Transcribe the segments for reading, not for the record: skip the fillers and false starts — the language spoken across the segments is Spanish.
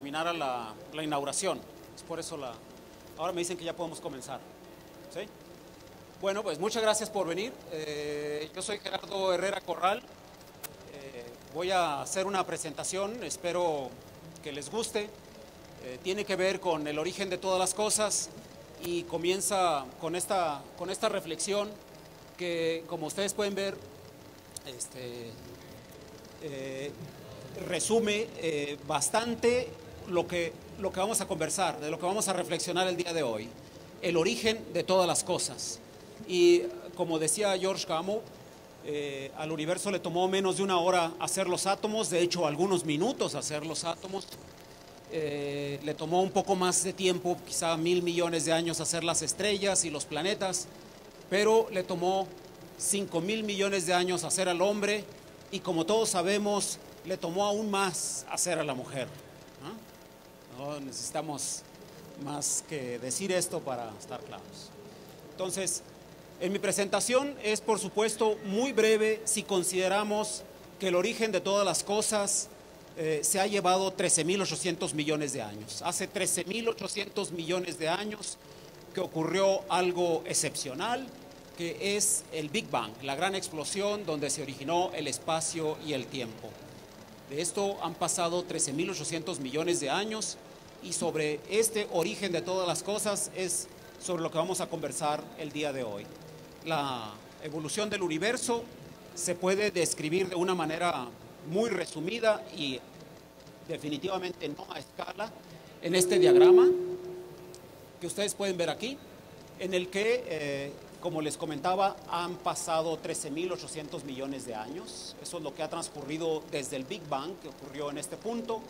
terminara la inauguración. Es por eso ahora me dicen que ya podemos comenzar. ¿Sí? Bueno, pues muchas gracias por venir. Yo soy Gerardo Herrera Corral. Voy a hacer una presentación, espero que les guste. Tiene que ver con el origen de todas las cosas y comienza con esta reflexión que, como ustedes pueden ver, resume bastante lo que vamos a conversar, de lo que vamos a reflexionar el día de hoy, el origen de todas las cosas. Y como decía George Gamow, al universo le tomó menos de una hora hacer los átomos, de hecho algunos minutos hacer los átomos. Le tomó un poco más de tiempo, quizá 1.000 millones de años hacer las estrellas y los planetas, pero le tomó 5.000 millones de años hacer al hombre, y como todos sabemos, le tomó aún más hacer a la mujer. No necesitamos más que decir esto para estar claros. Entonces, en mi presentación es, por supuesto, muy breve si consideramos que el origen de todas las cosas se ha llevado 13.800 millones de años. Hace 13.800 millones de años que ocurrió algo excepcional, que es el Big Bang, la gran explosión donde se originó el espacio y el tiempo. De esto han pasado 13.800 millones de años, y sobre este origen de todas las cosas es sobre lo que vamos a conversar el día de hoy. La evolución del universo se puede describir de una manera muy resumida y definitivamente no a escala en este diagrama que ustedes pueden ver aquí, en el que, como les comentaba, han pasado 13.800 millones de años. Eso es lo que ha transcurrido desde el Big Bang, que ocurrió en este punto.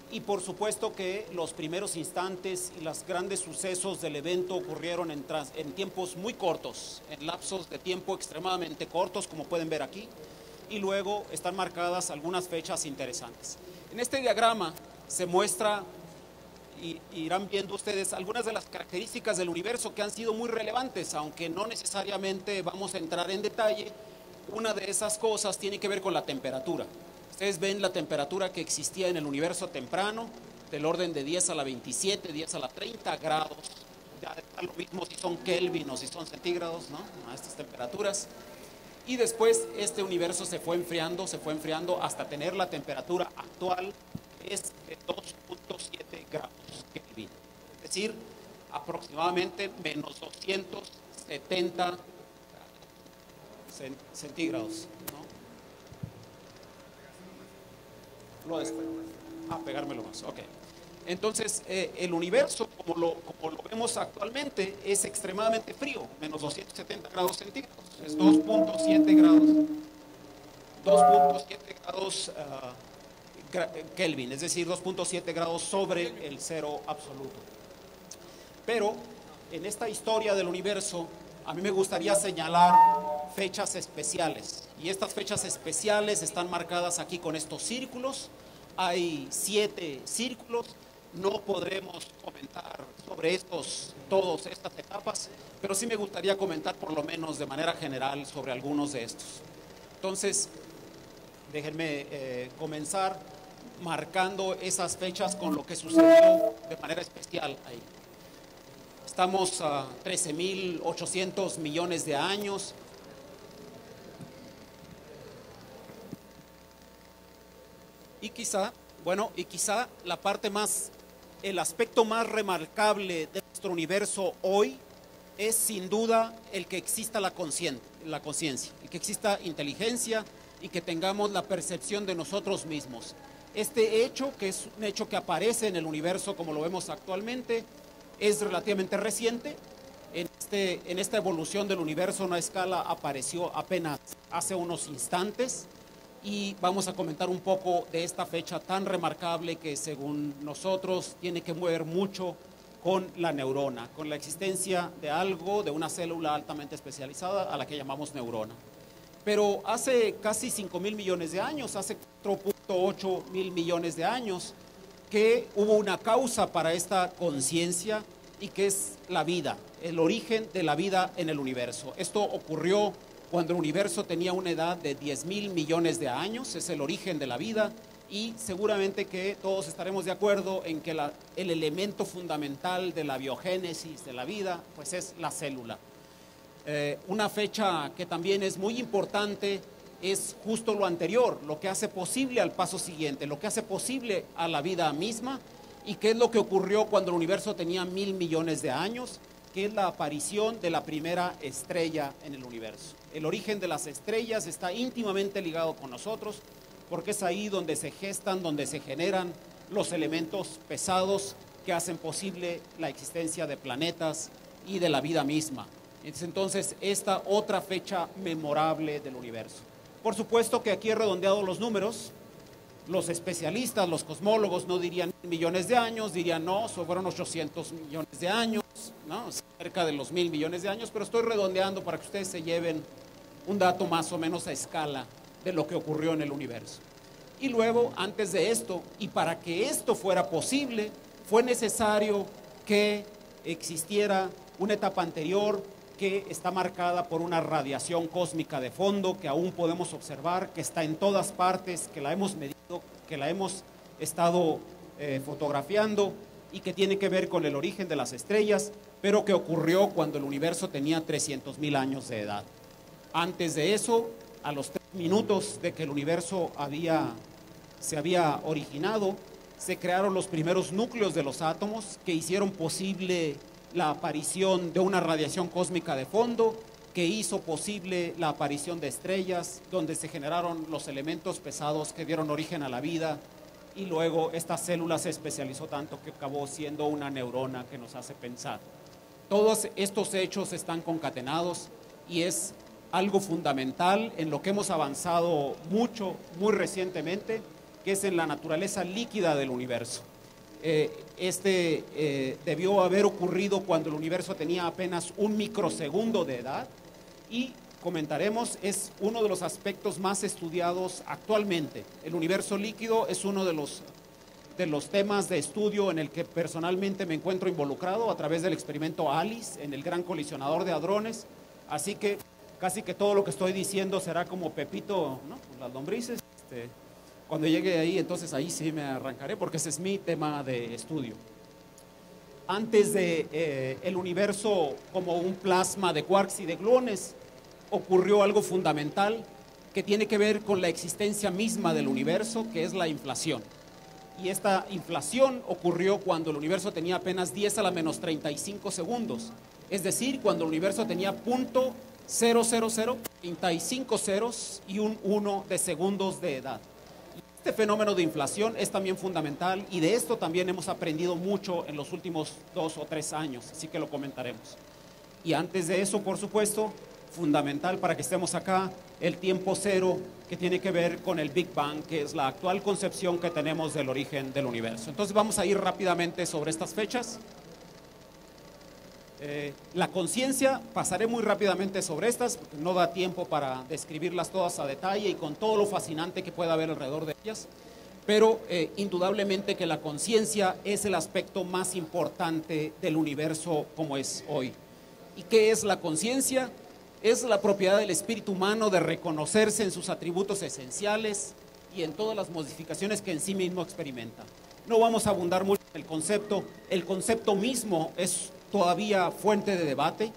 Y por supuesto que los primeros instantes y los grandes sucesos del evento ocurrieron en tiempos muy cortos, en lapsos de tiempo extremadamente cortos, como pueden ver aquí, y luego están marcadas algunas fechas interesantes. En este diagrama se muestra, y irán viendo ustedes, algunas de las características del universo que han sido muy relevantes, aunque no necesariamente vamos a entrar en detalle. Una de esas cosas tiene que ver con la temperatura. Ustedes ven la temperatura que existía en el universo temprano, del orden de 10 a la 27, 10 a la 30 grados. Ya está lo mismo si son Kelvin o si son centígrados, ¿no? A estas temperaturas. Y después este universo se fue enfriando hasta tener la temperatura actual, que es de 2.7 grados Kelvin. Es decir, aproximadamente menos 270 centígrados, ¿no? Pegármelo más, ok. Entonces, el universo, como lo vemos actualmente, es extremadamente frío, menos 270 grados centígrados, es 2.7 grados Kelvin, es decir, 2.7 grados sobre el cero absoluto. Pero en esta historia del universo, a mí me gustaría señalar fechas especiales, y estas fechas especiales están marcadas aquí con estos círculos. Hay 7 círculos. No podremos comentar sobre todas estas etapas, pero sí me gustaría comentar por lo menos de manera general sobre algunos de estos. Entonces, déjenme comenzar marcando esas fechas con lo que sucedió de manera especial ahí. Estamos a 13.800 millones de años. Y quizá el aspecto más remarcable de nuestro universo hoy es sin duda el que exista la conciencia, el que exista inteligencia y que tengamos la percepción de nosotros mismos. Este hecho, que es un hecho que aparece en el universo como lo vemos actualmente, es relativamente reciente. En esta evolución del universo, una escala apareció apenas hace unos instantes. Y vamos a comentar un poco de esta fecha tan remarcable que, según nosotros, tiene que ver mucho con la neurona, con la existencia de algo, de una célula altamente especializada a la que llamamos neurona. Pero hace casi 5.000 millones de años, hace 4.8 mil millones de años, que hubo una causa para esta conciencia, y que es la vida, el origen de la vida en el universo. Esto ocurrió cuando el universo tenía una edad de 10.000 millones de años, es el origen de la vida, y seguramente que todos estaremos de acuerdo en que el elemento fundamental de la biogénesis de la vida pues es la célula. Una fecha que también es muy importante es justo lo anterior, lo que hace posible al paso siguiente, lo que hace posible a la vida misma, y qué es lo que ocurrió cuando el universo tenía 1.000 millones de años, que es la aparición de la primera estrella en el universo. El origen de las estrellas está íntimamente ligado con nosotros, porque es ahí donde se gestan, donde se generan los elementos pesados que hacen posible la existencia de planetas y de la vida misma. Entonces, esta otra fecha memorable del universo. Por supuesto que aquí he redondeado los números. Los especialistas, los cosmólogos no dirían millones de años, dirían no, fueron 800 millones de años, ¿no? Cerca de los 1.000 millones de años, pero estoy redondeando para que ustedes se lleven un dato más o menos a escala de lo que ocurrió en el universo. Y luego, antes de esto, y para que esto fuera posible, fue necesario que existiera una etapa anterior que está marcada por una radiación cósmica de fondo que aún podemos observar, que está en todas partes, que la hemos medido, que la hemos estado fotografiando y que tiene que ver con el origen de las estrellas, pero que ocurrió cuando el universo tenía 300.000 años de edad. Antes de eso, a los 3 minutos de que el universo se había originado, se crearon los primeros núcleos de los átomos que hicieron posible la aparición de una radiación cósmica de fondo, que hizo posible la aparición de estrellas, donde se generaron los elementos pesados que dieron origen a la vida, y luego esta célula se especializó tanto que acabó siendo una neurona que nos hace pensar. Todos estos hechos están concatenados y es algo fundamental en lo que hemos avanzado mucho, muy recientemente, que es en la naturaleza líquida del universo. Debió haber ocurrido cuando el universo tenía apenas 1 microsegundo de edad, y comentaremos, es uno de los aspectos más estudiados actualmente. El universo líquido es uno de los temas de estudio en el que personalmente me encuentro involucrado a través del experimento ALICE en el Gran Colisionador de Hadrones, así que casi que todo lo que estoy diciendo será como Pepito, ¿no? Las lombrices. Cuando llegue ahí, entonces ahí sí me arrancaré, porque ese es mi tema de estudio. Antes de el universo como un plasma de quarks y de gluones, ocurrió algo fundamental que tiene que ver con la existencia misma del universo, que es la inflación. Y esta inflación ocurrió cuando el universo tenía apenas 10 a la menos 35 segundos. Es decir, cuando el universo tenía .00035 ceros y un 1 de segundos de edad. Este fenómeno de inflación es también fundamental, y de esto también hemos aprendido mucho en los últimos 2 o 3 años, así que lo comentaremos. Y antes de eso, por supuesto, fundamental para que estemos acá, el tiempo cero, que tiene que ver con el Big Bang, que es la actual concepción que tenemos del origen del universo. Entonces vamos a ir rápidamente sobre estas fechas. La conciencia, pasaré muy rápidamente sobre estas, porque no da tiempo para describirlas todas a detalle y con todo lo fascinante que pueda haber alrededor de ellas, pero indudablemente que la conciencia es el aspecto más importante del universo como es hoy. ¿Y qué es la conciencia? Es la propiedad del espíritu humano de reconocerse en sus atributos esenciales y en todas las modificaciones que en sí mismo experimenta. No vamos a abundar mucho en el concepto mismo es todavía fuente de debate,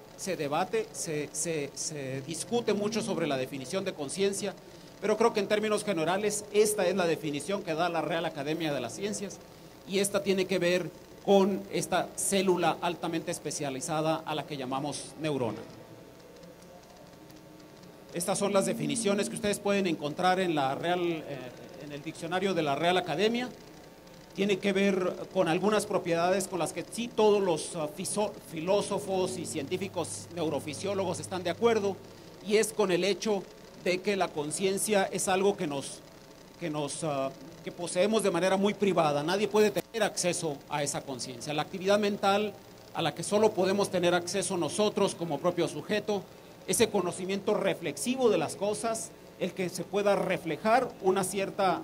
se discute mucho sobre la definición de conciencia, pero creo que en términos generales esta es la definición que da la Real Academia de las Ciencias, y esta tiene que ver con esta célula altamente especializada a la que llamamos neurona. Estas son las definiciones que ustedes pueden encontrar en el diccionario de la Real Academia. Tiene que ver con algunas propiedades con las que sí todos los filósofos y científicos neurofisiólogos están de acuerdo, y es con el hecho de que la conciencia es algo que poseemos de manera muy privada. Nadie puede tener acceso a esa conciencia. La actividad mental a la que solo podemos tener acceso nosotros como propio sujeto, ese conocimiento reflexivo de las cosas, el que se pueda reflejar una cierta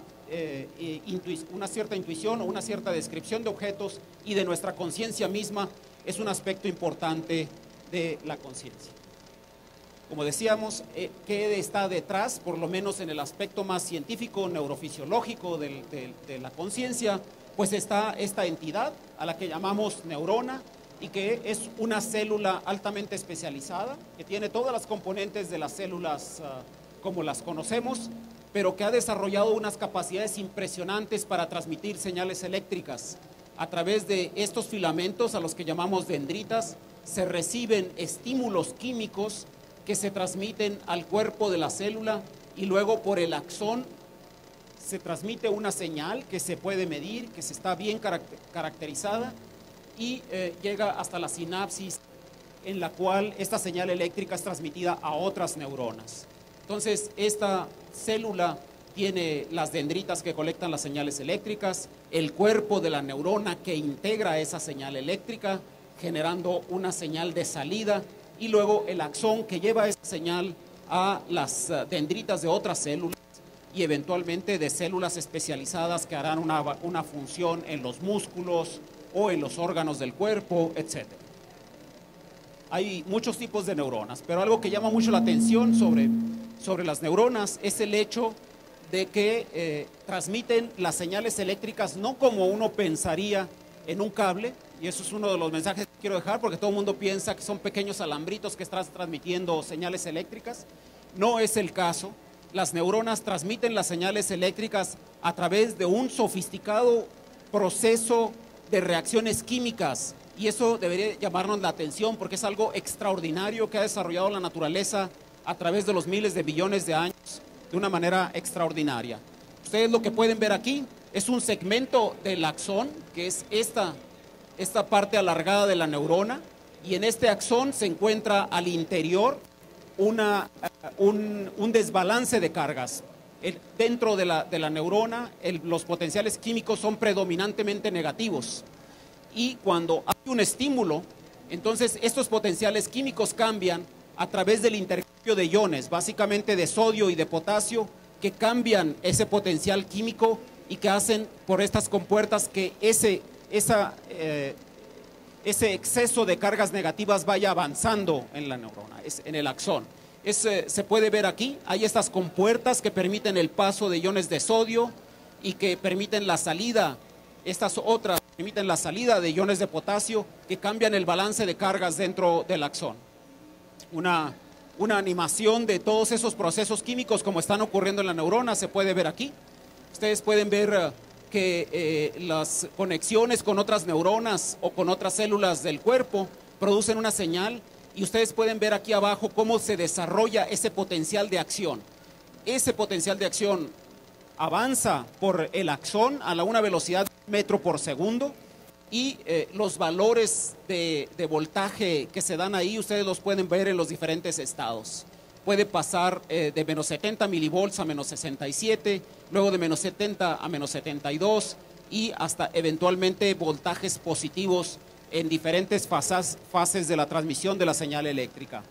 intuición o una cierta descripción de objetos y de nuestra conciencia misma, es un aspecto importante de la conciencia. Como decíamos, ¿qué está detrás? Por lo menos en el aspecto más científico, neurofisiológico de la conciencia, pues está esta entidad a la que llamamos neurona y que es una célula altamente especializada, que tiene todas las componentes de las células como las conocemos, pero que ha desarrollado unas capacidades impresionantes para transmitir señales eléctricas. A través de estos filamentos, a los que llamamos dendritas, se reciben estímulos químicos que se transmiten al cuerpo de la célula y luego por el axón se transmite una señal que se puede medir, que se está bien caracterizada y llega hasta la sinapsis, en la cual esta señal eléctrica es transmitida a otras neuronas. Entonces, esta célula tiene las dendritas que colectan las señales eléctricas, el cuerpo de la neurona que integra esa señal eléctrica, generando una señal de salida, y luego el axón que lleva esa señal a las dendritas de otras células y eventualmente de células especializadas que harán una función en los músculos o en los órganos del cuerpo, etc. Hay muchos tipos de neuronas, pero algo que llama mucho la atención sobre las neuronas es el hecho de que transmiten las señales eléctricas no como uno pensaría en un cable, y eso es uno de los mensajes que quiero dejar, porque todo el mundo piensa que son pequeños alambritos que están transmitiendo señales eléctricas. No es el caso. Las neuronas transmiten las señales eléctricas a través de un sofisticado proceso de reacciones químicas, y eso debería llamarnos la atención porque es algo extraordinario que ha desarrollado la naturaleza a través de los miles de billones de años de una manera extraordinaria. Ustedes lo que pueden ver aquí es un segmento del axón, que es esta parte alargada de la neurona, y en este axón se encuentra al interior un desbalance de cargas. Dentro de la neurona, los potenciales químicos son predominantemente negativos, y cuando hay un estímulo, entonces estos potenciales químicos cambian a través del intercambio de iones, básicamente de sodio y de potasio, que cambian ese potencial químico y que hacen por estas compuertas que ese exceso de cargas negativas vaya avanzando en la neurona, en el axón. Se puede ver aquí, hay estas compuertas que permiten el paso de iones de sodio y que permiten la salida, estas otras permiten la salida de iones de potasio que cambian el balance de cargas dentro del axón. Una animación de todos esos procesos químicos como están ocurriendo en la neurona se puede ver aquí. Ustedes pueden ver que las conexiones con otras neuronas o con otras células del cuerpo producen una señal, y ustedes pueden ver aquí abajo cómo se desarrolla ese potencial de acción. Ese potencial de acción avanza por el axón a una velocidad de 1 metro por segundo, y los valores de voltaje que se dan ahí ustedes los pueden ver en los diferentes estados. Puede pasar de menos 70 milivolts a menos 67, luego de menos 70 a menos 72 y hasta eventualmente voltajes positivos en diferentes fases de la transmisión de la señal eléctrica.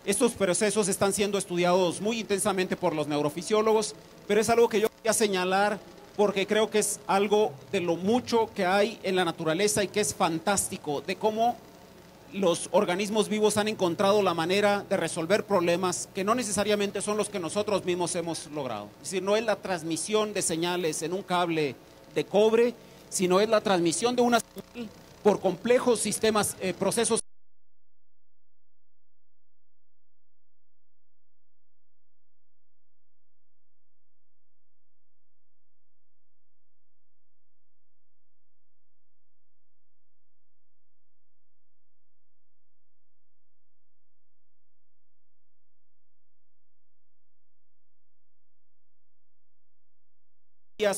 Estos procesos están siendo estudiados muy intensamente por los neurofisiólogos, pero es algo que yo quería señalar porque creo que es algo de lo mucho que hay en la naturaleza y que es fantástico, de cómo los organismos vivos han encontrado la manera de resolver problemas que no necesariamente son los que nosotros mismos hemos logrado. Es decir, no es la transmisión de señales en un cable de cobre, sino es la transmisión de una señal por complejos sistemas, procesos.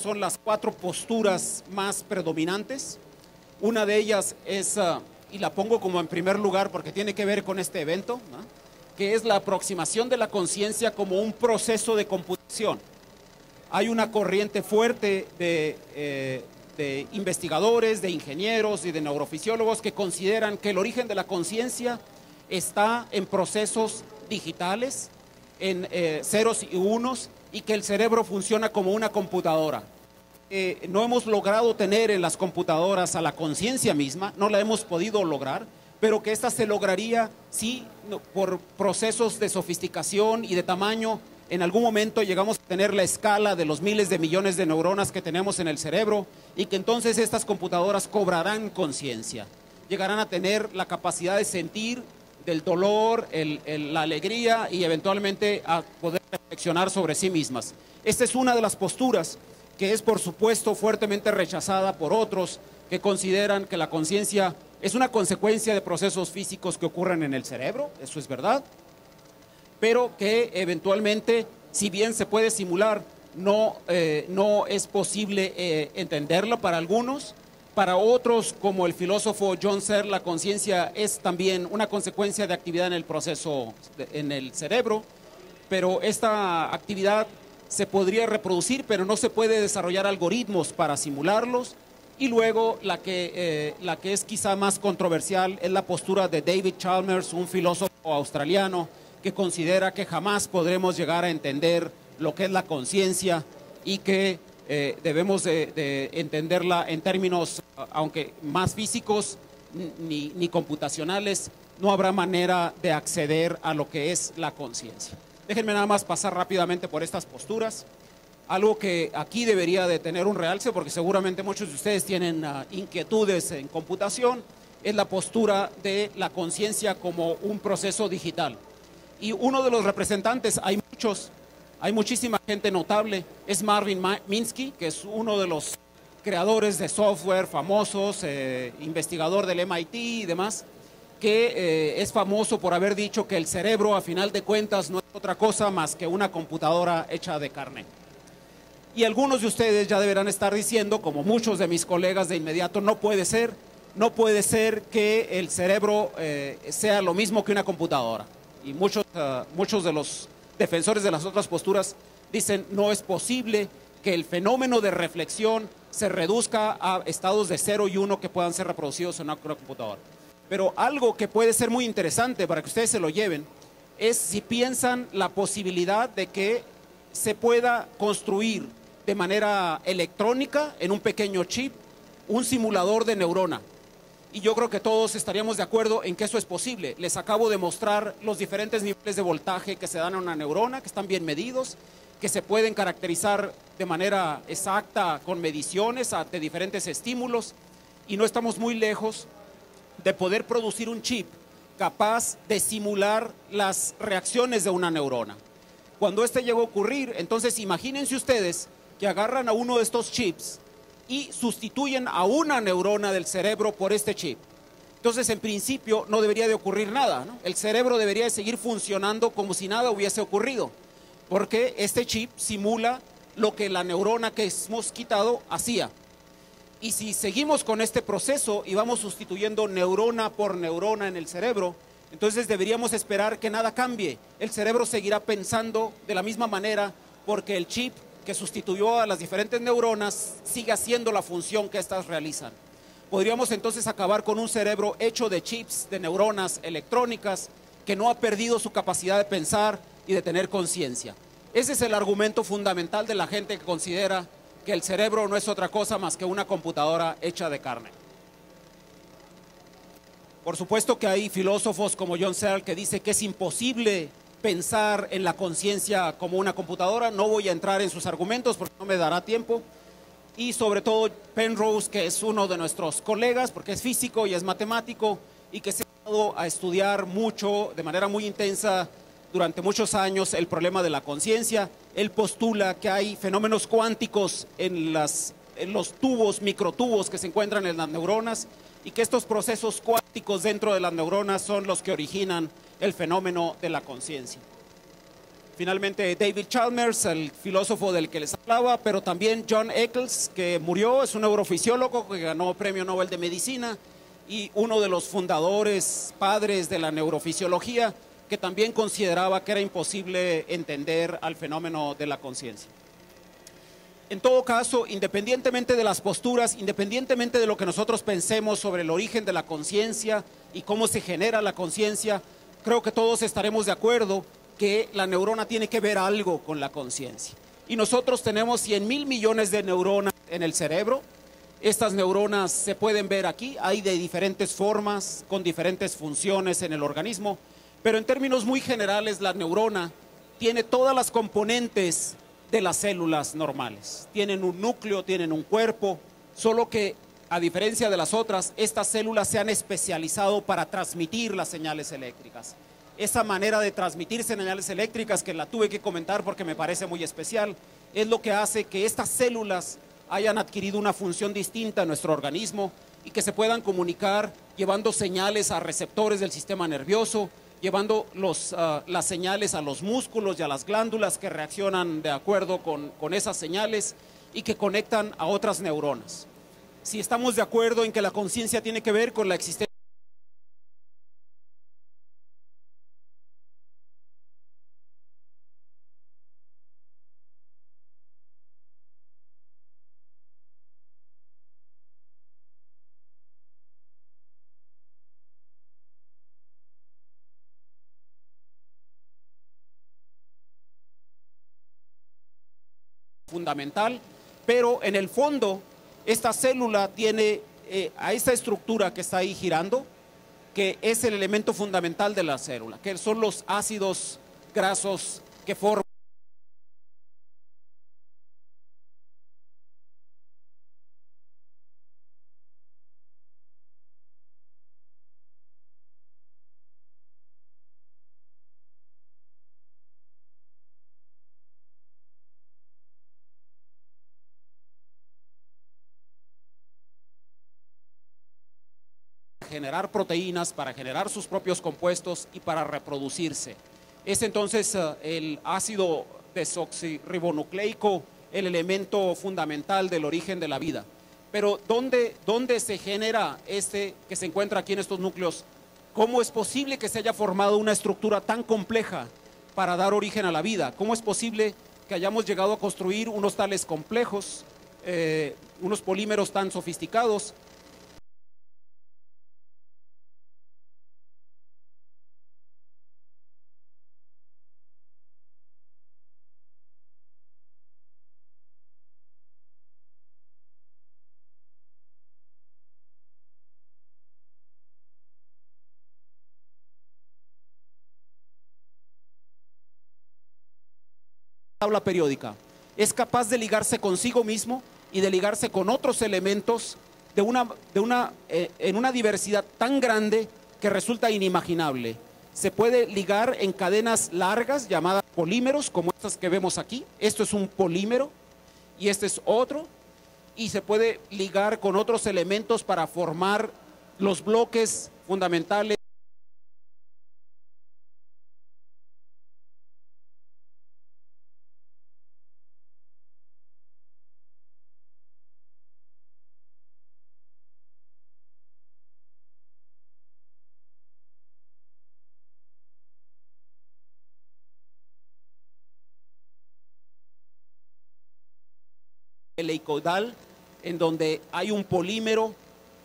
Son las 4 posturas más predominantes. Una de ellas es, y la pongo como en primer lugar porque tiene que ver con este evento, ¿no?, que es la aproximación de la conciencia como un proceso de computación. Hay una corriente fuerte de investigadores, de ingenieros y de neurofisiólogos que consideran que el origen de la conciencia está en procesos digitales, en ceros y unos, y que el cerebro funciona como una computadora. No hemos logrado tener en las computadoras a la conciencia misma, no la hemos podido lograr, pero que esta se lograría sí por procesos de sofisticación y de tamaño. En algún momento llegamos a tener la escala de los miles de millones de neuronas que tenemos en el cerebro y que entonces estas computadoras cobrarán conciencia, llegarán a tener la capacidad de sentir del dolor, la alegría y eventualmente a poder reflexionar sobre sí mismas. Esta es una de las posturas que es por supuesto fuertemente rechazada por otros que consideran que la conciencia es una consecuencia de procesos físicos que ocurren en el cerebro, eso es verdad, pero que eventualmente, si bien se puede simular, no es posible entenderlo para algunos. Para otros, como el filósofo John Searle, la conciencia es también una consecuencia de actividad en el proceso, en el cerebro, pero esta actividad se podría reproducir, pero no se puede desarrollar algoritmos para simularlos. Y luego la que es quizá más controversial es la postura de David Chalmers, un filósofo australiano, que considera que jamás podremos llegar a entender lo que es la conciencia y que debemos de entenderla en términos, aunque más físicos ni computacionales, no habrá manera de acceder a lo que es la conciencia. Déjenme nada más pasar rápidamente por estas posturas. Algo que aquí debería de tener un realce, porque seguramente muchos de ustedes tienen inquietudes en computación, es la postura de la conciencia como un proceso digital. Y uno de los representantes, hay muchísima gente notable, es Marvin Minsky, que es uno de los creadores de software famosos, investigador del MIT y demás, que es famoso por haber dicho que el cerebro, a final de cuentas, no es otra cosa más que una computadora hecha de carne. Y algunos de ustedes ya deberán estar diciendo, como muchos de mis colegas de inmediato, no puede ser que el cerebro sea lo mismo que una computadora. Y muchos de los defensores de las otras posturas dicen no es posible que el fenómeno de reflexión se reduzca a estados de 0 y 1 que puedan ser reproducidos en una computadora. Pero algo que puede ser muy interesante para que ustedes se lo lleven es si piensan la posibilidad de que se pueda construir de manera electrónica en un pequeño chip un simulador de neurona. Y yo creo que todos estaríamos de acuerdo en que eso es posible. Les acabo de mostrar los diferentes niveles de voltaje que se dan a una neurona, que están bien medidos, que se pueden caracterizar de manera exacta con mediciones de diferentes estímulos, y no estamos muy lejos de poder producir un chip capaz de simular las reacciones de una neurona. Cuando este llegue a ocurrir, entonces imagínense ustedes que agarran a uno de estos chips y sustituyen a una neurona del cerebro por este chip. Entonces, en principio, no debería de ocurrir nada, ¿no? El cerebro debería de seguir funcionando como si nada hubiese ocurrido, porque este chip simula lo que la neurona que hemos quitado hacía. Y si seguimos con este proceso y vamos sustituyendo neurona por neurona en el cerebro, entonces deberíamos esperar que nada cambie. El cerebro seguirá pensando de la misma manera porque el chip que sustituyó a las diferentes neuronas sigue haciendo la función que éstas realizan. Podríamos entonces acabar con un cerebro hecho de chips, de neuronas electrónicas, que no ha perdido su capacidad de pensar y de tener conciencia. Ese es el argumento fundamental de la gente que considera que el cerebro no es otra cosa más que una computadora hecha de carne. Por supuesto que hay filósofos como John Searle que dice que es imposible pensar en la conciencia como una computadora. No voy a entrar en sus argumentos porque no me dará tiempo. Y sobre todo Penrose, que es uno de nuestros colegas porque es físico y es matemático y que se ha dado a estudiar mucho, de manera muy intensa, durante muchos años el problema de la conciencia. Él postula que hay fenómenos cuánticos en los tubos, microtubos que se encuentran en las neuronas, y que estos procesos cuánticos dentro de las neuronas son los que originan el fenómeno de la conciencia. Finalmente, David Chalmers, el filósofo del que les hablaba, pero también John Eccles, que murió, es un neurofisiólogo que ganó Premio Nobel de Medicina y uno de los fundadores, padres de la neurofisiología, que también consideraba que era imposible entender al fenómeno de la conciencia. En todo caso, independientemente de las posturas, independientemente de lo que nosotros pensemos sobre el origen de la conciencia y cómo se genera la conciencia, creo que todos estaremos de acuerdo que la neurona tiene que ver algo con la conciencia. Y nosotros tenemos 100,000 millones de neuronas en el cerebro, Estas neuronas se pueden ver aquí, hay de diferentes formas, con diferentes funciones en el organismo, pero en términos muy generales la neurona tiene todas las componentes de las células normales. Tienen un núcleo, tienen un cuerpo, solo que a diferencia de las otras, estas células se han especializado para transmitir las señales eléctricas. Esa manera de transmitir señales eléctricas, que la tuve que comentar porque me parece muy especial, es lo que hace que estas células hayan adquirido una función distinta en nuestro organismo y que se puedan comunicar llevando señales a receptores del sistema nervioso, llevando las señales a los músculos y a las glándulas que reaccionan de acuerdo con esas señales y que conectan a otras neuronas. Si estamos de acuerdo en que la conciencia tiene que ver con la existencia fundamental, pero en el fondo esta célula tiene a esta estructura que está ahí girando, que es el elemento fundamental de la célula, que son los ácidos grasos que forman generar proteínas, para generar sus propios compuestos y para reproducirse. Es entonces el ácido desoxirribonucleico el elemento fundamental del origen de la vida. Pero ¿dónde se genera este que se encuentra aquí en estos núcleos? ¿Cómo es posible que se haya formado una estructura tan compleja para dar origen a la vida? ¿Cómo es posible que hayamos llegado a construir unos tales complejos, unos polímeros tan sofisticados? Tabla periódica es capaz de ligarse consigo mismo y de ligarse con otros elementos en una diversidad tan grande que resulta inimaginable. Se puede ligar en cadenas largas llamadas polímeros, como estas que vemos aquí. Esto es un polímero y este es otro, y se puede ligar con otros elementos para formar los bloques fundamentales. Helicoidal, en donde hay un polímero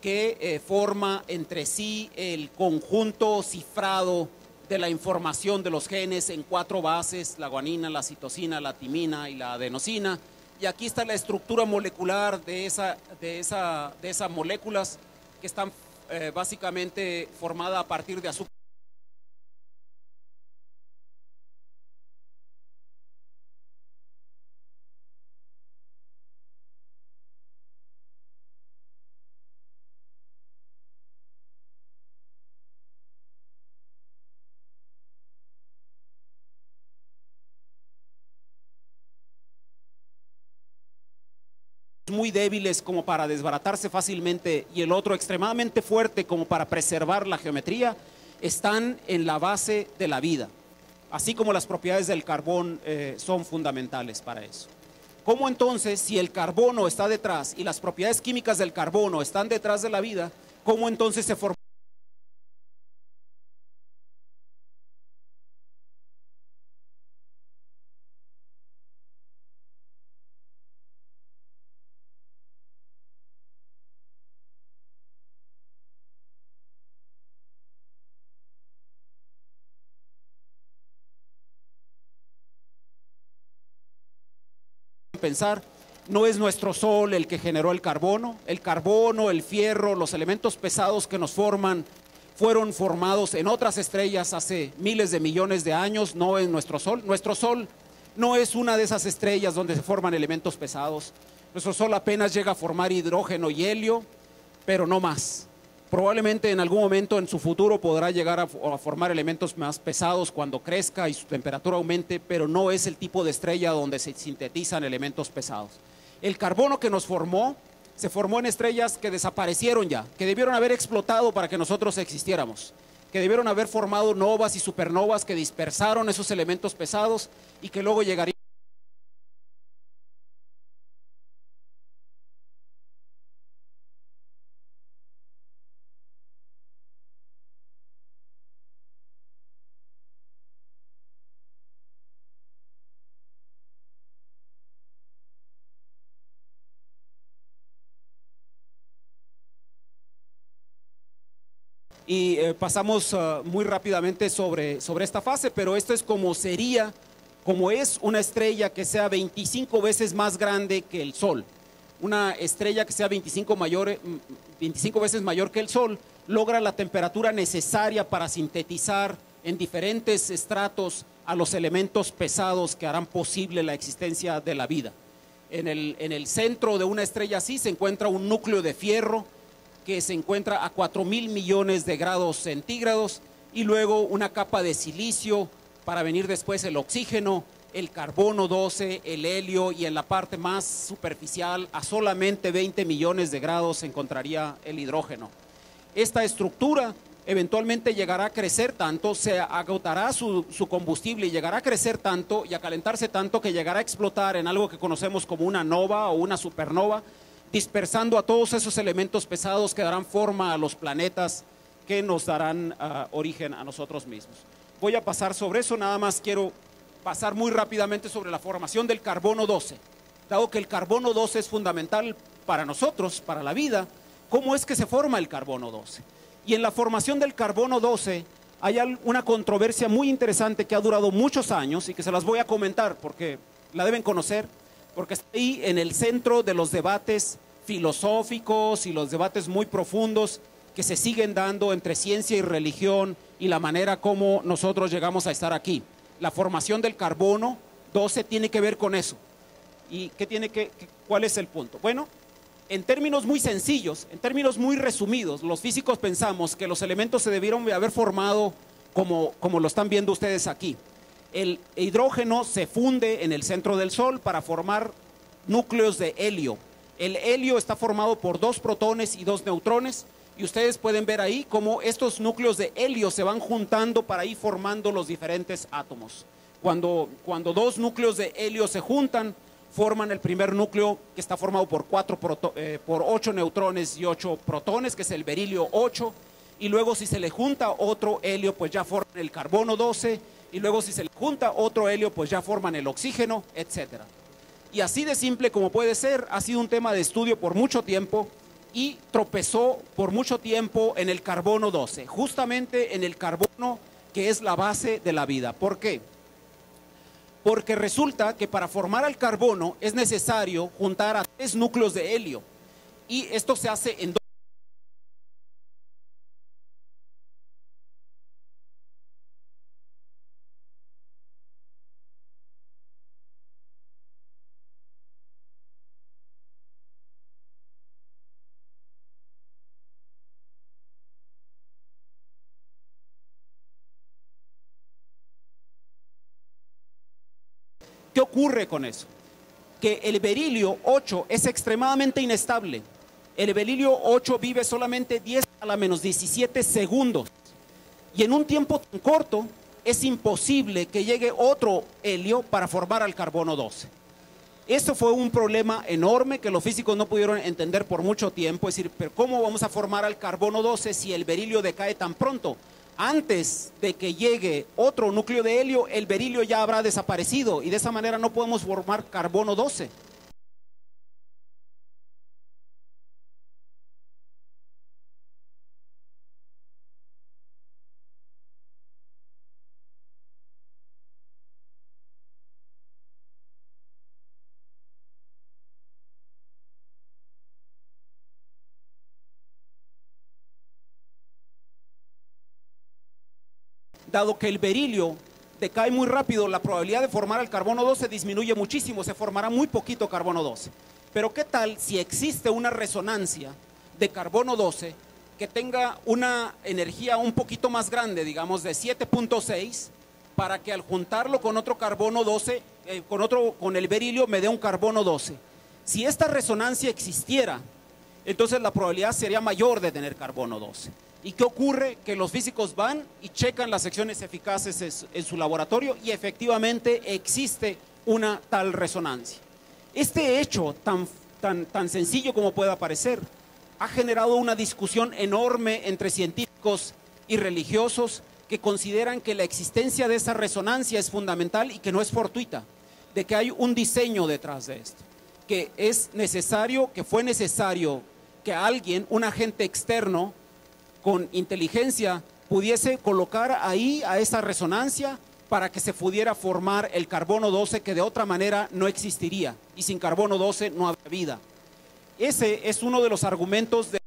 que forma entre sí el conjunto cifrado de la información de los genes en 4 bases: la guanina, la citosina, la timina y la adenosina. Y aquí está la estructura molecular de esas moléculas que están básicamente formadas a partir de azúcar muy débiles como para desbaratarse fácilmente y el otro extremadamente fuerte como para preservar la geometría, están en la base de la vida, así como las propiedades del carbón son fundamentales para eso. ¿Cómo entonces, si el carbono está detrás y las propiedades químicas del carbono están detrás de la vida, cómo entonces se forma pensar? No es nuestro Sol el que generó el carbono, el fierro, los elementos pesados que nos forman fueron formados en otras estrellas hace miles de millones de años, no en nuestro Sol. Nuestro Sol no es una de esas estrellas donde se forman elementos pesados. Nuestro Sol apenas llega a formar hidrógeno y helio, pero no más. Probablemente en algún momento en su futuro podrá llegar a formar elementos más pesados cuando crezca y su temperatura aumente, pero no es el tipo de estrella donde se sintetizan elementos pesados. El carbono que nos formó se formó en estrellas que desaparecieron ya, que debieron haber explotado para que nosotros existiéramos, que debieron haber formado novas y supernovas que dispersaron esos elementos pesados y que luego llegarían. Y pasamos muy rápidamente sobre esta fase, pero esto es como sería, como es una estrella que sea 25 veces más grande que el Sol. Una estrella que sea 25 veces mayor que el Sol logra la temperatura necesaria para sintetizar en diferentes estratos a los elementos pesados que harán posible la existencia de la vida. En el centro de una estrella así se encuentra un núcleo de fierro que se encuentra a 4,000 millones de grados centígrados y luego una capa de silicio para venir después el oxígeno, el carbono 12, el helio, y en la parte más superficial a solamente 20 millones de grados se encontraría el hidrógeno. Esta estructura eventualmente llegará a crecer tanto, se agotará su combustible y llegará a crecer tanto y a calentarse tanto que llegará a explotar en algo que conocemos como una nova o una supernova, dispersando a todos esos elementos pesados que darán forma a los planetas que nos darán origen a nosotros mismos. Voy a pasar sobre eso, nada más quiero pasar muy rápidamente sobre la formación del carbono 12. Dado que el carbono 12 es fundamental para nosotros, para la vida, ¿cómo es que se forma el carbono 12? Y en la formación del carbono 12 hay una controversia muy interesante que ha durado muchos años y que se las voy a comentar porque la deben conocer, porque está ahí en el centro de los debates filosóficos y los debates muy profundos que se siguen dando entre ciencia y religión y la manera como nosotros llegamos a estar aquí. La formación del carbono 12 tiene que ver con eso. ¿Y cuál es el punto? Bueno, en términos muy sencillos, en términos muy resumidos, los físicos pensamos que los elementos se debieron de haber formado como lo están viendo ustedes aquí. El hidrógeno se funde en el centro del Sol para formar núcleos de helio. El helio está formado por 2 protones y 2 neutrones, y ustedes pueden ver ahí cómo estos núcleos de helio se van juntando para ir formando los diferentes átomos. Cuando 2 núcleos de helio se juntan, forman el primer núcleo que está formado por 8 neutrones y 8 protones, que es el berilio 8, y luego si se le junta otro helio, pues ya forman el carbono 12, y luego si se le junta otro helio, pues ya forman el oxígeno, etcétera. Y así de simple como puede ser, ha sido un tema de estudio por mucho tiempo y tropezó por mucho tiempo en el carbono 12, justamente en el carbono que es la base de la vida. ¿Por qué? Porque resulta que para formar el carbono es necesario juntar a 3 núcleos de helio, y esto se hace en ¿Qué ocurre con eso? Que el berilio 8 es extremadamente inestable. El berilio 8 vive solamente 10 a la menos 17 segundos. Y en un tiempo tan corto es imposible que llegue otro helio para formar al carbono 12. Eso fue un problema enorme que los físicos no pudieron entender por mucho tiempo. Es decir, ¿pero cómo vamos a formar al carbono 12 si el berilio decae tan pronto? Antes de que llegue otro núcleo de helio, el berilio ya habrá desaparecido y de esa manera no podemos formar carbono 12. dado que el berilio decae muy rápido, la probabilidad de formar el carbono 12 disminuye muchísimo, se formará muy poquito carbono 12. Pero ¿qué tal si existe una resonancia de carbono 12 que tenga una energía un poquito más grande, digamos de 7.6, para que al juntarlo con otro carbono 12, con el berilio me dé un carbono 12? Si esta resonancia existiera, entonces la probabilidad sería mayor de tener carbono 12. ¿Y qué ocurre? Que los físicos van y checan las secciones eficaces en su laboratorio y efectivamente existe una tal resonancia. Este hecho tan sencillo como pueda parecer ha generado una discusión enorme entre científicos y religiosos que consideran que la existencia de esa resonancia es fundamental y que no es fortuita, de que hay un diseño detrás de esto, que es necesario, que fue necesario que alguien, un agente externo con inteligencia, pudiese colocar ahí a esa resonancia para que se pudiera formar el carbono 12, que de otra manera no existiría, y sin carbono 12 no habría vida. Ese es uno de los argumentos de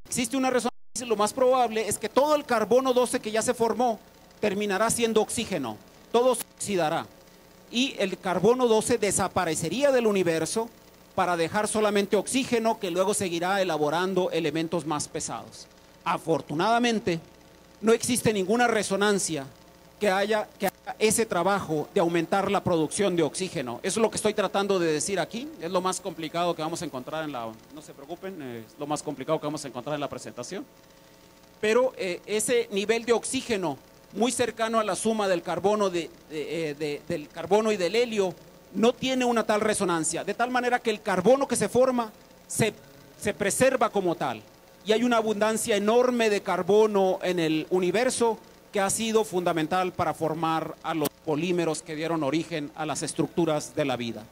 existe una resonancia. Lo más probable es que todo el carbono 12 que ya se formó terminará siendo oxígeno, todo se oxidará y el carbono 12 desaparecería del universo para dejar solamente oxígeno, que luego seguirá elaborando elementos más pesados. Afortunadamente, no existe ninguna resonancia que haga ese trabajo de aumentar la producción de oxígeno. Eso es lo que estoy tratando de decir aquí. Es lo más complicado que vamos a encontrar en la... No se preocupen, es lo más complicado que vamos a encontrar en la presentación. Pero ese nivel de oxígeno muy cercano a la suma del carbono, del carbono y del helio no tiene una tal resonancia, de tal manera que el carbono que se forma se preserva como tal. Y hay una abundancia enorme de carbono en el universo que ha sido fundamental para formar a los polímeros que dieron origen a las estructuras de la vida.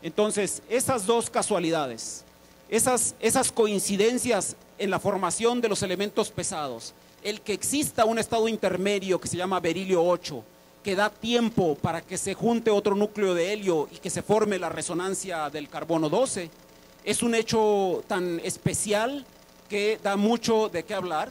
Entonces, esas dos casualidades, esas coincidencias en la formación de los elementos pesados, el que exista un estado intermedio que se llama berilio 8, que da tiempo para que se junte otro núcleo de helio y que se forme la resonancia del carbono 12, es un hecho tan especial que da mucho de qué hablar,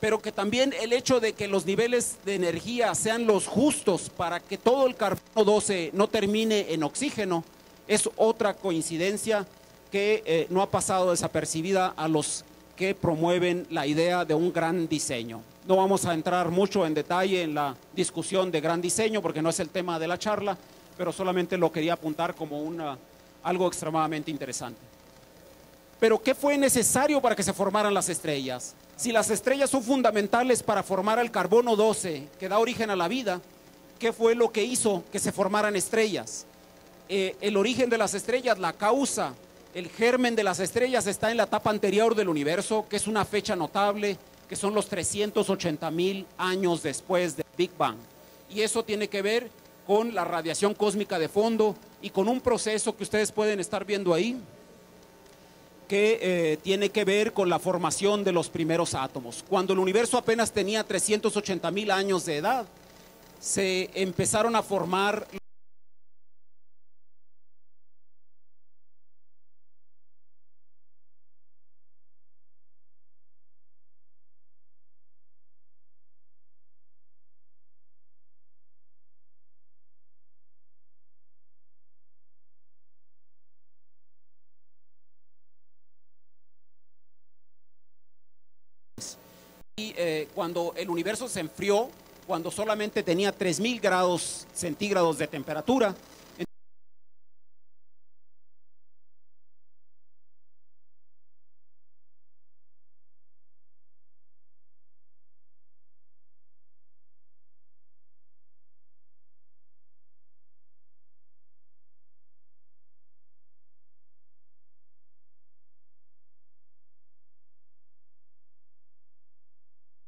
pero que también el hecho de que los niveles de energía sean los justos para que todo el carbono 12 no termine en oxígeno, es otra coincidencia que no ha pasado desapercibida a los que promueven la idea de un gran diseño. No vamos a entrar mucho en detalle en la discusión de gran diseño porque no es el tema de la charla, pero solamente lo quería apuntar como algo extremadamente interesante. Pero ¿qué fue necesario para que se formaran las estrellas? Si las estrellas son fundamentales para formar el carbono 12 que da origen a la vida, ¿qué fue lo que hizo que se formaran estrellas? El origen de las estrellas, la causa, el germen de las estrellas está en la etapa anterior del universo, que es una fecha notable, que son los 380.000 años después del Big Bang. Y eso tiene que ver con la radiación cósmica de fondo y con un proceso que ustedes pueden estar viendo ahí, que tiene que ver con la formación de los primeros átomos. Cuando el universo apenas tenía 380.000 años de edad, se empezaron a formar y cuando el universo se enfrió, cuando solamente tenía 3.000 grados centígrados de temperatura,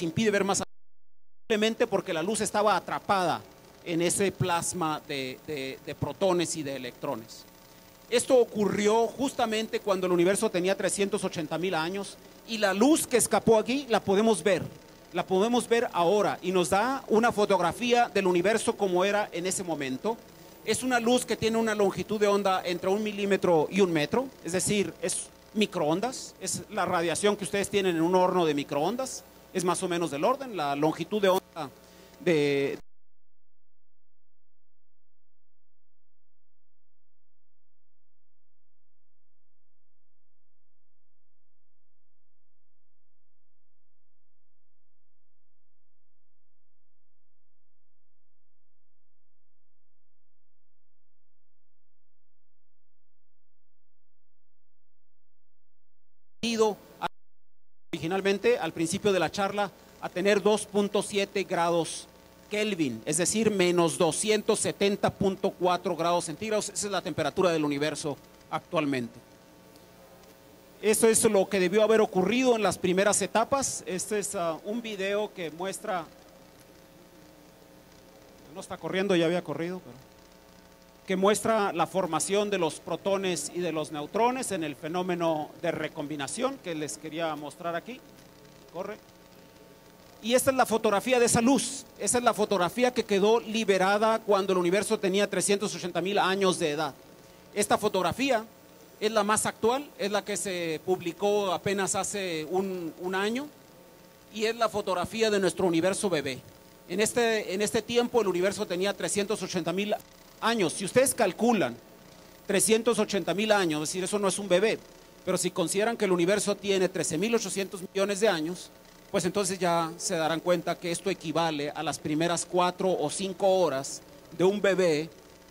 impide ver más simplemente porque la luz estaba atrapada en ese plasma de protones y de electrones. Esto ocurrió justamente cuando el universo tenía 380,000 años y la luz que escapó aquí la podemos ver ahora y nos da una fotografía del universo como era en ese momento. Es una luz que tiene una longitud de onda entre 1 milímetro y 1 metro, es decir, es microondas, es la radiación que ustedes tienen en un horno de microondas, es más o menos del orden, la longitud de onda de originalmente al principio de la charla a tener 2.7 grados Kelvin, es decir, menos 270.4 grados centígrados. Esa es la temperatura del universo actualmente. Eso es lo que debió haber ocurrido en las primeras etapas. Este es un video que muestra, no está corriendo, ya había corrido, pero que muestra la formación de los protones y de los neutrones en el fenómeno de recombinación que les quería mostrar aquí. Corre. Y esta es la fotografía de esa luz. Esa es la fotografía que quedó liberada cuando el universo tenía 380,000 años de edad. Esta fotografía es la más actual, es la que se publicó apenas hace un año y es la fotografía de nuestro universo bebé. En este tiempo el universo tenía 380,000 años. Si ustedes calculan 380,000 años, es decir, eso no es un bebé, pero si consideran que el universo tiene 13,800 millones de años, pues entonces ya se darán cuenta que esto equivale a las primeras 4 o 5 horas de un bebé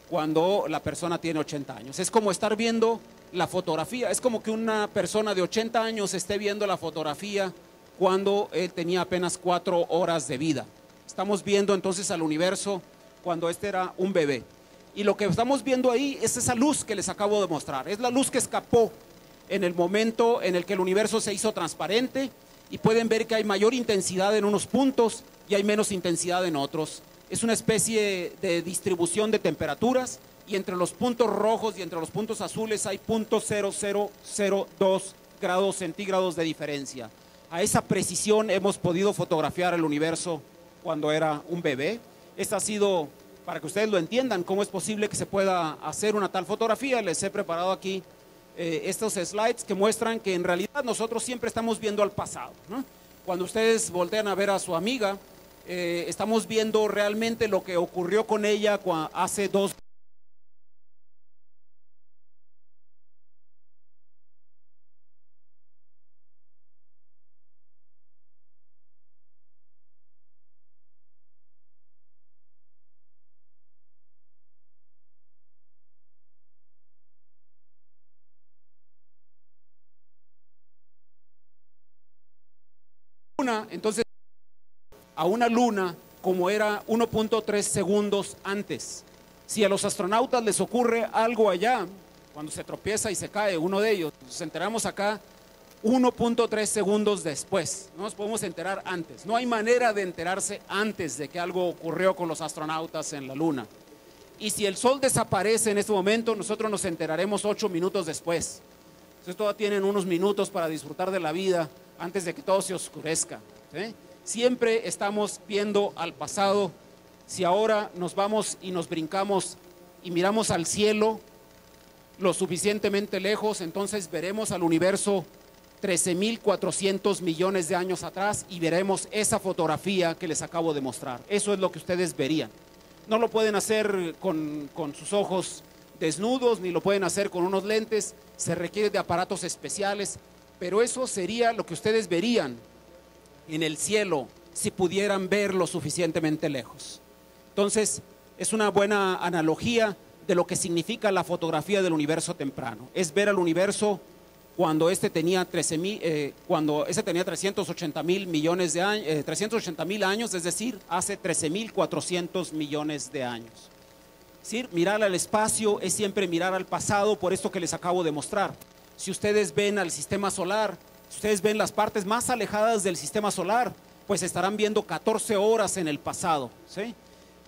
cuando la persona tiene 80 años. Es como estar viendo la fotografía, es como que una persona de 80 años esté viendo la fotografía cuando él tenía apenas 4 horas de vida. Estamos viendo entonces al universo cuando este era un bebé. Y lo que estamos viendo ahí es esa luz que les acabo de mostrar. Es la luz que escapó en el momento en el que el universo se hizo transparente y pueden ver que hay mayor intensidad en unos puntos y hay menos intensidad en otros. Es una especie de distribución de temperaturas y entre los puntos rojos y entre los puntos azules hay 0.0002 grados centígrados de diferencia. A esa precisión hemos podido fotografiar el universo cuando era un bebé. Esta ha sido, para que ustedes lo entiendan, cómo es posible que se pueda hacer una tal fotografía. Les he preparado aquí estos slides que muestran que en realidad nosotros siempre estamos viendo al pasado, ¿no? Cuando ustedes voltean a ver a su amiga, estamos viendo realmente lo que ocurrió con ella hace 2 años. Entonces, a una luna como era 1.3 segundos antes. Si a los astronautas les ocurre algo allá, cuando se tropieza y se cae uno de ellos, nos enteramos acá 1.3 segundos después. No nos podemos enterar antes. No hay manera de enterarse antes de que algo ocurrió con los astronautas en la luna. Y si el sol desaparece en este momento, nosotros nos enteraremos 8 minutos después. Entonces todavía tienen unos minutos para disfrutar de la vida antes de que todo se oscurezca, ¿sí? Siempre estamos viendo al pasado. Si ahora nos vamos y nos brincamos y miramos al cielo lo suficientemente lejos, entonces veremos al universo 13,400 millones de años atrás y veremos esa fotografía que les acabo de mostrar. Eso es lo que ustedes verían. No lo pueden hacer con sus ojos desnudos, ni lo pueden hacer con unos lentes, se requiere de aparatos especiales, pero eso sería lo que ustedes verían en el cielo si pudieran ver lo suficientemente lejos. Entonces, es una buena analogía de lo que significa la fotografía del universo temprano. Es ver al universo cuando este tenía 380,000 millones de años, 380,000 años, es decir, hace 13,400 millones de años. ¿Sí? Mirar al espacio es siempre mirar al pasado, por esto que les acabo de mostrar. Si ustedes ven al sistema solar, si ustedes ven las partes más alejadas del sistema solar, pues estarán viendo 14 horas en el pasado, ¿sí?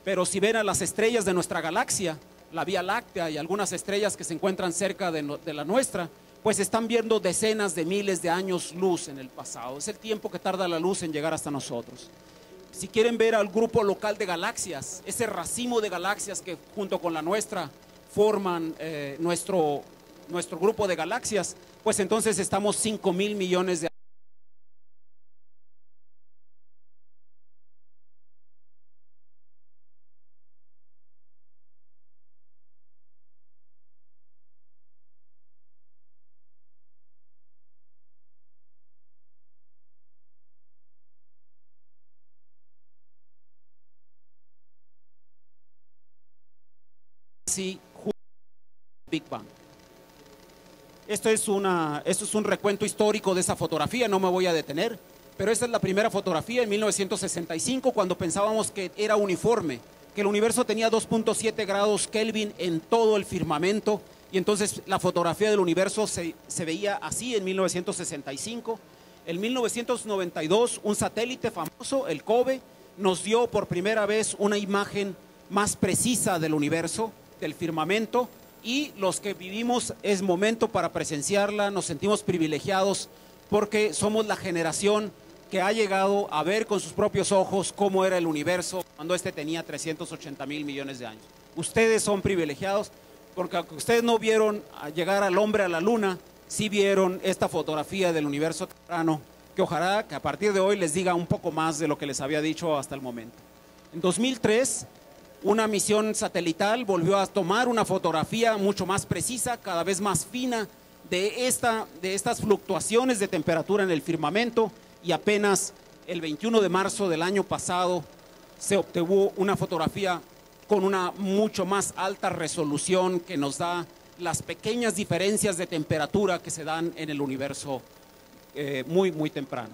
Pero si ven a las estrellas de nuestra galaxia, la Vía Láctea y algunas estrellas que se encuentran cerca de la nuestra, pues están viendo decenas de miles de años luz en el pasado. Es el tiempo que tarda la luz en llegar hasta nosotros. Si quieren ver al grupo local de galaxias, ese racimo de galaxias que junto con la nuestra forman nuestro grupo de galaxias, pues entonces estamos 5,000 millones de años. Sí, Big Bang. Esto es un recuento histórico de esa fotografía, no me voy a detener, pero esta es la primera fotografía en 1965, cuando pensábamos que era uniforme, que el universo tenía 2.7 grados Kelvin en todo el firmamento, y entonces la fotografía del universo se veía así en 1965. En 1992, un satélite famoso, el COBE, nos dio por primera vez una imagen más precisa del universo, del firmamento, y los que vivimos es momento para presenciarla. Nos sentimos privilegiados porque somos la generación que ha llegado a ver con sus propios ojos cómo era el universo cuando este tenía 380,000 millones de años. Ustedes son privilegiados porque aunque ustedes no vieron llegar al hombre a la luna, sí vieron esta fotografía del universo temprano, que ojalá que a partir de hoy les diga un poco más de lo que les había dicho hasta el momento. En 2003, una misión satelital volvió a tomar una fotografía mucho más precisa, cada vez más fina, de estas fluctuaciones de temperatura en el firmamento, y apenas el 21 de marzo del año pasado se obtuvo una fotografía con una mucho más alta resolución que nos da las pequeñas diferencias de temperatura que se dan en el universo muy, muy temprano.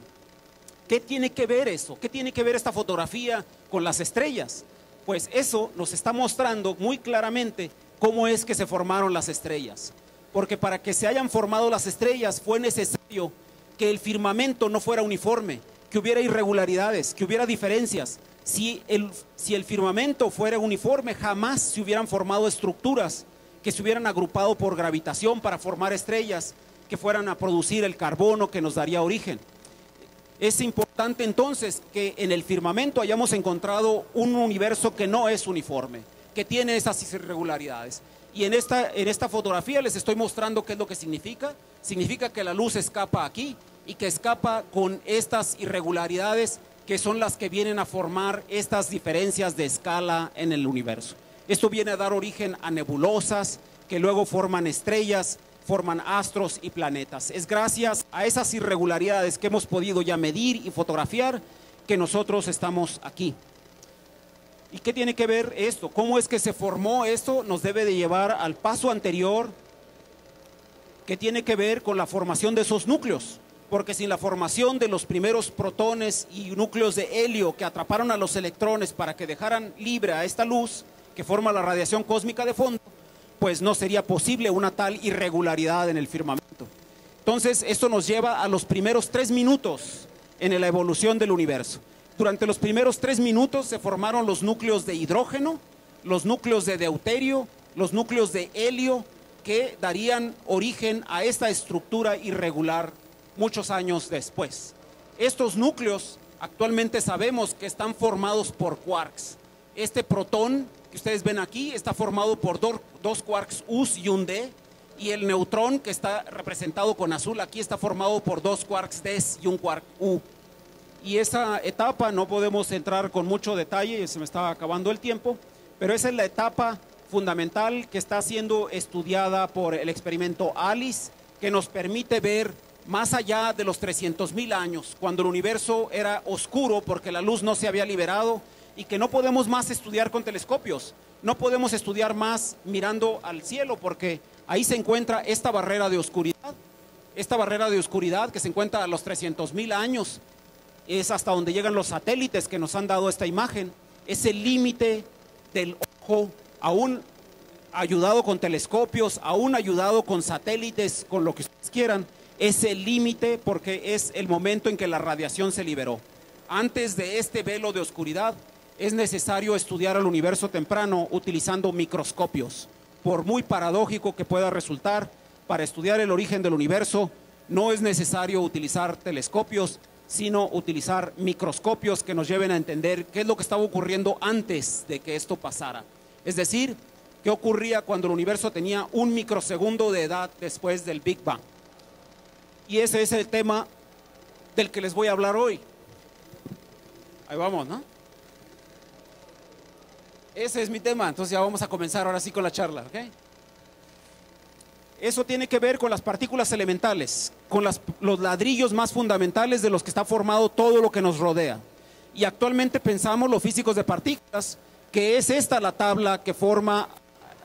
¿Qué tiene que ver eso? ¿Qué tiene que ver esta fotografía con las estrellas? Pues eso nos está mostrando muy claramente cómo es que se formaron las estrellas. Porque para que se hayan formado las estrellas fue necesario que el firmamento no fuera uniforme, que hubiera irregularidades, que hubiera diferencias. Si el firmamento fuera uniforme, jamás se hubieran formado estructuras que se hubieran agrupado por gravitación para formar estrellas que fueran a producir el carbono que nos daría origen. Es importante entonces que en el firmamento hayamos encontrado un universo que no es uniforme, que tiene esas irregularidades. Y en esta fotografía les estoy mostrando qué es lo que significa. Significa que la luz escapa aquí y que escapa con estas irregularidades que son las que vienen a formar estas diferencias de escala en el universo. Esto viene a dar origen a nebulosas que luego forman estrellas, forman astros y planetas. Es gracias a esas irregularidades que hemos podido ya medir y fotografiar que nosotros estamos aquí. ¿Y qué tiene que ver esto? ¿Cómo es que se formó esto? Nos debe de llevar al paso anterior, que tiene que ver con la formación de esos núcleos. Porque sin la formación de los primeros protones y núcleos de helio que atraparon a los electrones para que dejaran libre a esta luz que forma la radiación cósmica de fondo, pues no sería posible una tal irregularidad en el firmamento. Entonces, esto nos lleva a los primeros 3 minutos en la evolución del universo. Durante los primeros 3 minutos se formaron los núcleos de hidrógeno, los núcleos de deuterio, los núcleos de helio, que darían origen a esta estructura irregular muchos años después. Estos núcleos actualmente sabemos que están formados por quarks. Este protón que ustedes ven aquí está formado por dos quarks U y un D, y el neutrón, que está representado con azul aquí, está formado por 2 quarks D y un quark U. Y esa etapa no podemos entrar con mucho detalle, se me está acabando el tiempo, pero esa es la etapa fundamental que está siendo estudiada por el experimento ALICE, que nos permite ver más allá de los 300,000 años, cuando el universo era oscuro porque la luz no se había liberado, y que no podemos más estudiar con telescopios, no podemos estudiar más mirando al cielo, porque ahí se encuentra esta barrera de oscuridad que se encuentra a los 300,000 años, es hasta donde llegan los satélites que nos han dado esta imagen. Es el límite del ojo, aún ayudado con telescopios, aún ayudado con satélites, con lo que ustedes quieran. Es el límite porque es el momento en que la radiación se liberó. Antes de este velo de oscuridad, es necesario estudiar el universo temprano utilizando microscopios. Por muy paradójico que pueda resultar, para estudiar el origen del universo no es necesario utilizar telescopios, sino utilizar microscopios que nos lleven a entender qué es lo que estaba ocurriendo antes de que esto pasara. Es decir, qué ocurría cuando el universo tenía 1 microsegundo de edad después del Big Bang. Y ese es el tema del que les voy a hablar hoy. Ahí vamos, ¿no? Ese es mi tema, entonces ya vamos a comenzar ahora sí con la charla, ¿ok? Eso tiene que ver con las partículas elementales, con los ladrillos más fundamentales de los que está formado todo lo que nos rodea. Y actualmente pensamos los físicos de partículas que es esta la tabla que forma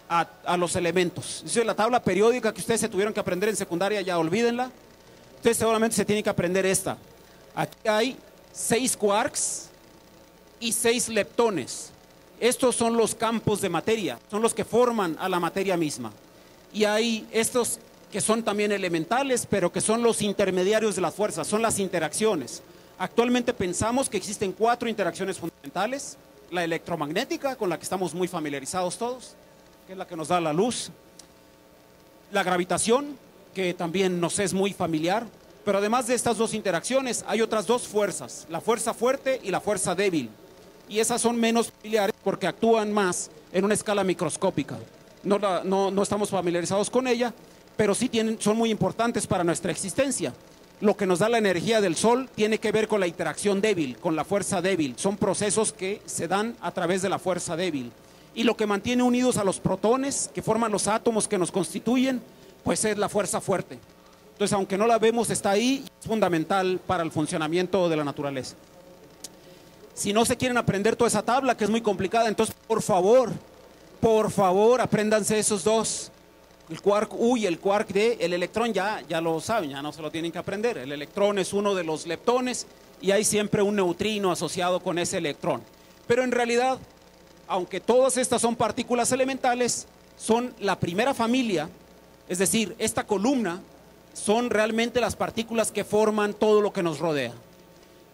a los elementos. Es la tabla periódica que ustedes se tuvieron que aprender en secundaria, ya olvídenla. Ustedes seguramente se tienen que aprender esta. Aquí hay 6 quarks y 6 leptones. Estos son los campos de materia, son los que forman a la materia misma. Y hay estos que son también elementales, pero que son los intermediarios de las fuerzas, son las interacciones. Actualmente pensamos que existen 4 interacciones fundamentales: la electromagnética, con la que estamos muy familiarizados todos, que es la que nos da la luz; la gravitación, que también nos es muy familiar, pero además de estas 2 interacciones hay otras 2 fuerzas, la fuerza fuerte y la fuerza débil, y esas son menos familiares porque actúan más en una escala microscópica. No estamos familiarizados con ella, pero sí son muy importantes para nuestra existencia. Lo que nos da la energía del Sol tiene que ver con la interacción débil, con la fuerza débil. Son procesos que se dan a través de la fuerza débil. Y lo que mantiene unidos a los protones, que forman los átomos que nos constituyen, pues es la fuerza fuerte. Entonces, aunque no la vemos, está ahí, es fundamental para el funcionamiento de la naturaleza. Si no se quieren aprender toda esa tabla, que es muy complicada, entonces por favor, apréndanse esos 2, el quark U y el quark D. El electrón ya lo saben, ya no se lo tienen que aprender. El electrón es uno de los leptones y hay siempre un neutrino asociado con ese electrón. Pero en realidad, aunque todas estas son partículas elementales, son la primera familia, es decir, esta columna son realmente las partículas que forman todo lo que nos rodea.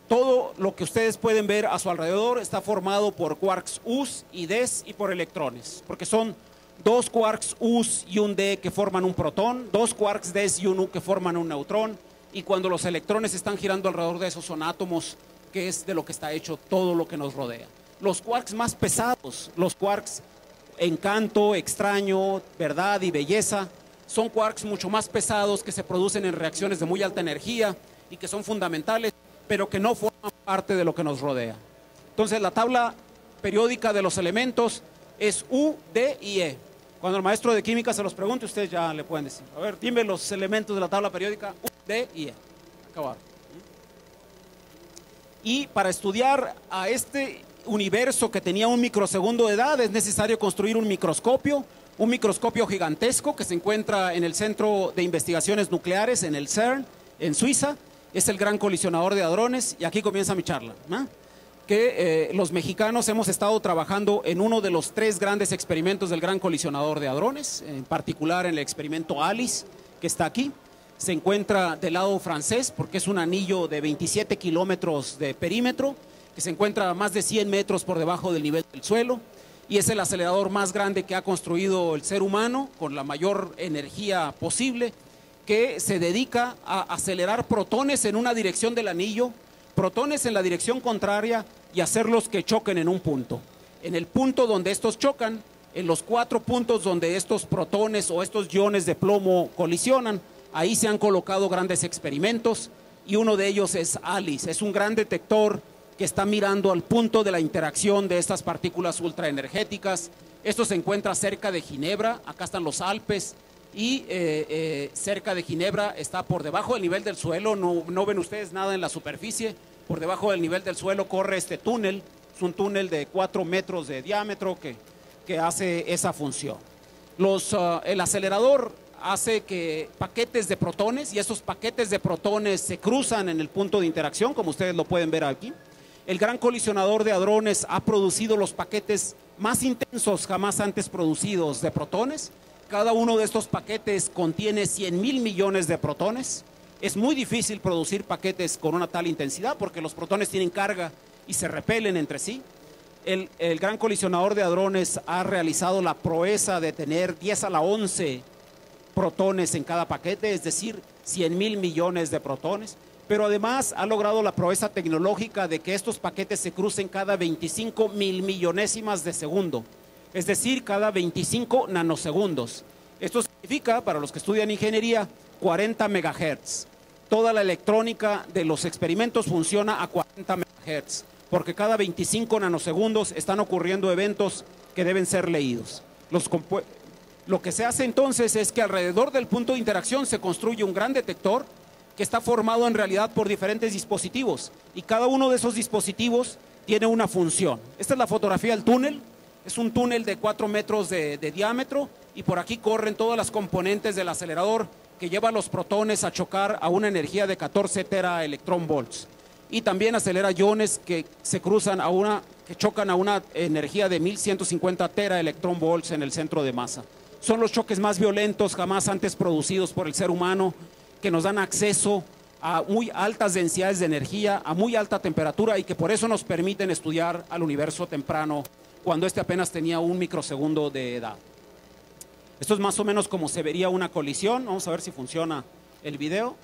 Todo lo que ustedes pueden ver a su alrededor está formado por quarks U's y D's y por electrones, porque son 2 quarks U's y un D que forman un protón, 2 quarks D's y un U que forman un neutrón, y cuando los electrones están girando alrededor de esos son átomos, que es de lo que está hecho todo lo que nos rodea. Los quarks más pesados, los quarks encanto, extraño, verdad y belleza, son quarks mucho más pesados que se producen en reacciones de muy alta energía y que son fundamentales, pero que no forman parte de lo que nos rodea. Entonces, la tabla periódica de los elementos es U, D y E. Cuando el maestro de química se los pregunte, ustedes ya le pueden decir: a ver, dime los elementos de la tabla periódica U, D y E. Acabar. Y para estudiar a este universo que tenía 1 microsegundo de edad, es necesario construir un microscopio gigantesco que se encuentra en el Centro de Investigaciones Nucleares, en el CERN, en Suiza. Es el Gran Colisionador de Hadrones, y aquí comienza mi charla, ¿no? Que los mexicanos hemos estado trabajando en uno de los 3 grandes experimentos del Gran Colisionador de Hadrones, en particular en el experimento ALICE, que está aquí. Se encuentra del lado francés, porque es un anillo de 27 kilómetros de perímetro, que se encuentra a más de 100 metros por debajo del nivel del suelo, y es el acelerador más grande que ha construido el ser humano, con la mayor energía posible, que se dedica a acelerar protones en una dirección del anillo, protones en la dirección contraria, y hacerlos que choquen en un punto. En el punto donde estos chocan, en los 4 puntos donde estos protones o estos iones de plomo colisionan, ahí se han colocado grandes experimentos, y uno de ellos es ALICE. Es un gran detector que está mirando al punto de la interacción de estas partículas ultraenergéticas. Esto se encuentra cerca de Ginebra, acá están los Alpes, y cerca de Ginebra está por debajo del nivel del suelo. No ven ustedes nada en la superficie. Por debajo del nivel del suelo corre este túnel, es un túnel de 4 metros de diámetro que hace esa función. El acelerador hace que paquetes de protones, y esos paquetes de protones se cruzan en el punto de interacción, como ustedes lo pueden ver aquí. El Gran Colisionador de Hadrones ha producido los paquetes más intensos jamás antes producidos de protones. Cada uno de estos paquetes contiene 100,000 millones de protones. Es muy difícil producir paquetes con una tal intensidad porque los protones tienen carga y se repelen entre sí. el Gran Colisionador de Hadrones ha realizado la proeza de tener 10 a la 11 protones en cada paquete, es decir, 100,000 millones de protones, pero además ha logrado la proeza tecnológica de que estos paquetes se crucen cada 25 mil millonésimas de segundo, es decir, cada 25 nanosegundos. Esto significa, para los que estudian ingeniería, 40 megahertz. Toda la electrónica de los experimentos funciona a 40 megahertz, porque cada 25 nanosegundos están ocurriendo eventos que deben ser leídos. Lo que se hace entonces es que alrededor del punto de interacción se construye un gran detector que está formado en realidad por diferentes dispositivos, y cada uno de esos dispositivos tiene una función. Esta es la fotografía del túnel. Es un túnel de 4 metros de diámetro, y por aquí corren todas las componentes del acelerador que lleva los protones a chocar a una energía de 14 teraelectronvolts. Y también acelera iones que se cruzan que chocan a una energía de 1150 teraelectronvolts en el centro de masa. Son los choques más violentos jamás antes producidos por el ser humano, que nos dan acceso a muy altas densidades de energía, a muy alta temperatura, y que por eso nos permiten estudiar al universo temprano, cuando este apenas tenía 1 microsegundo de edad. Esto es más o menos como se vería una colisión. Vamos a ver si funciona el video.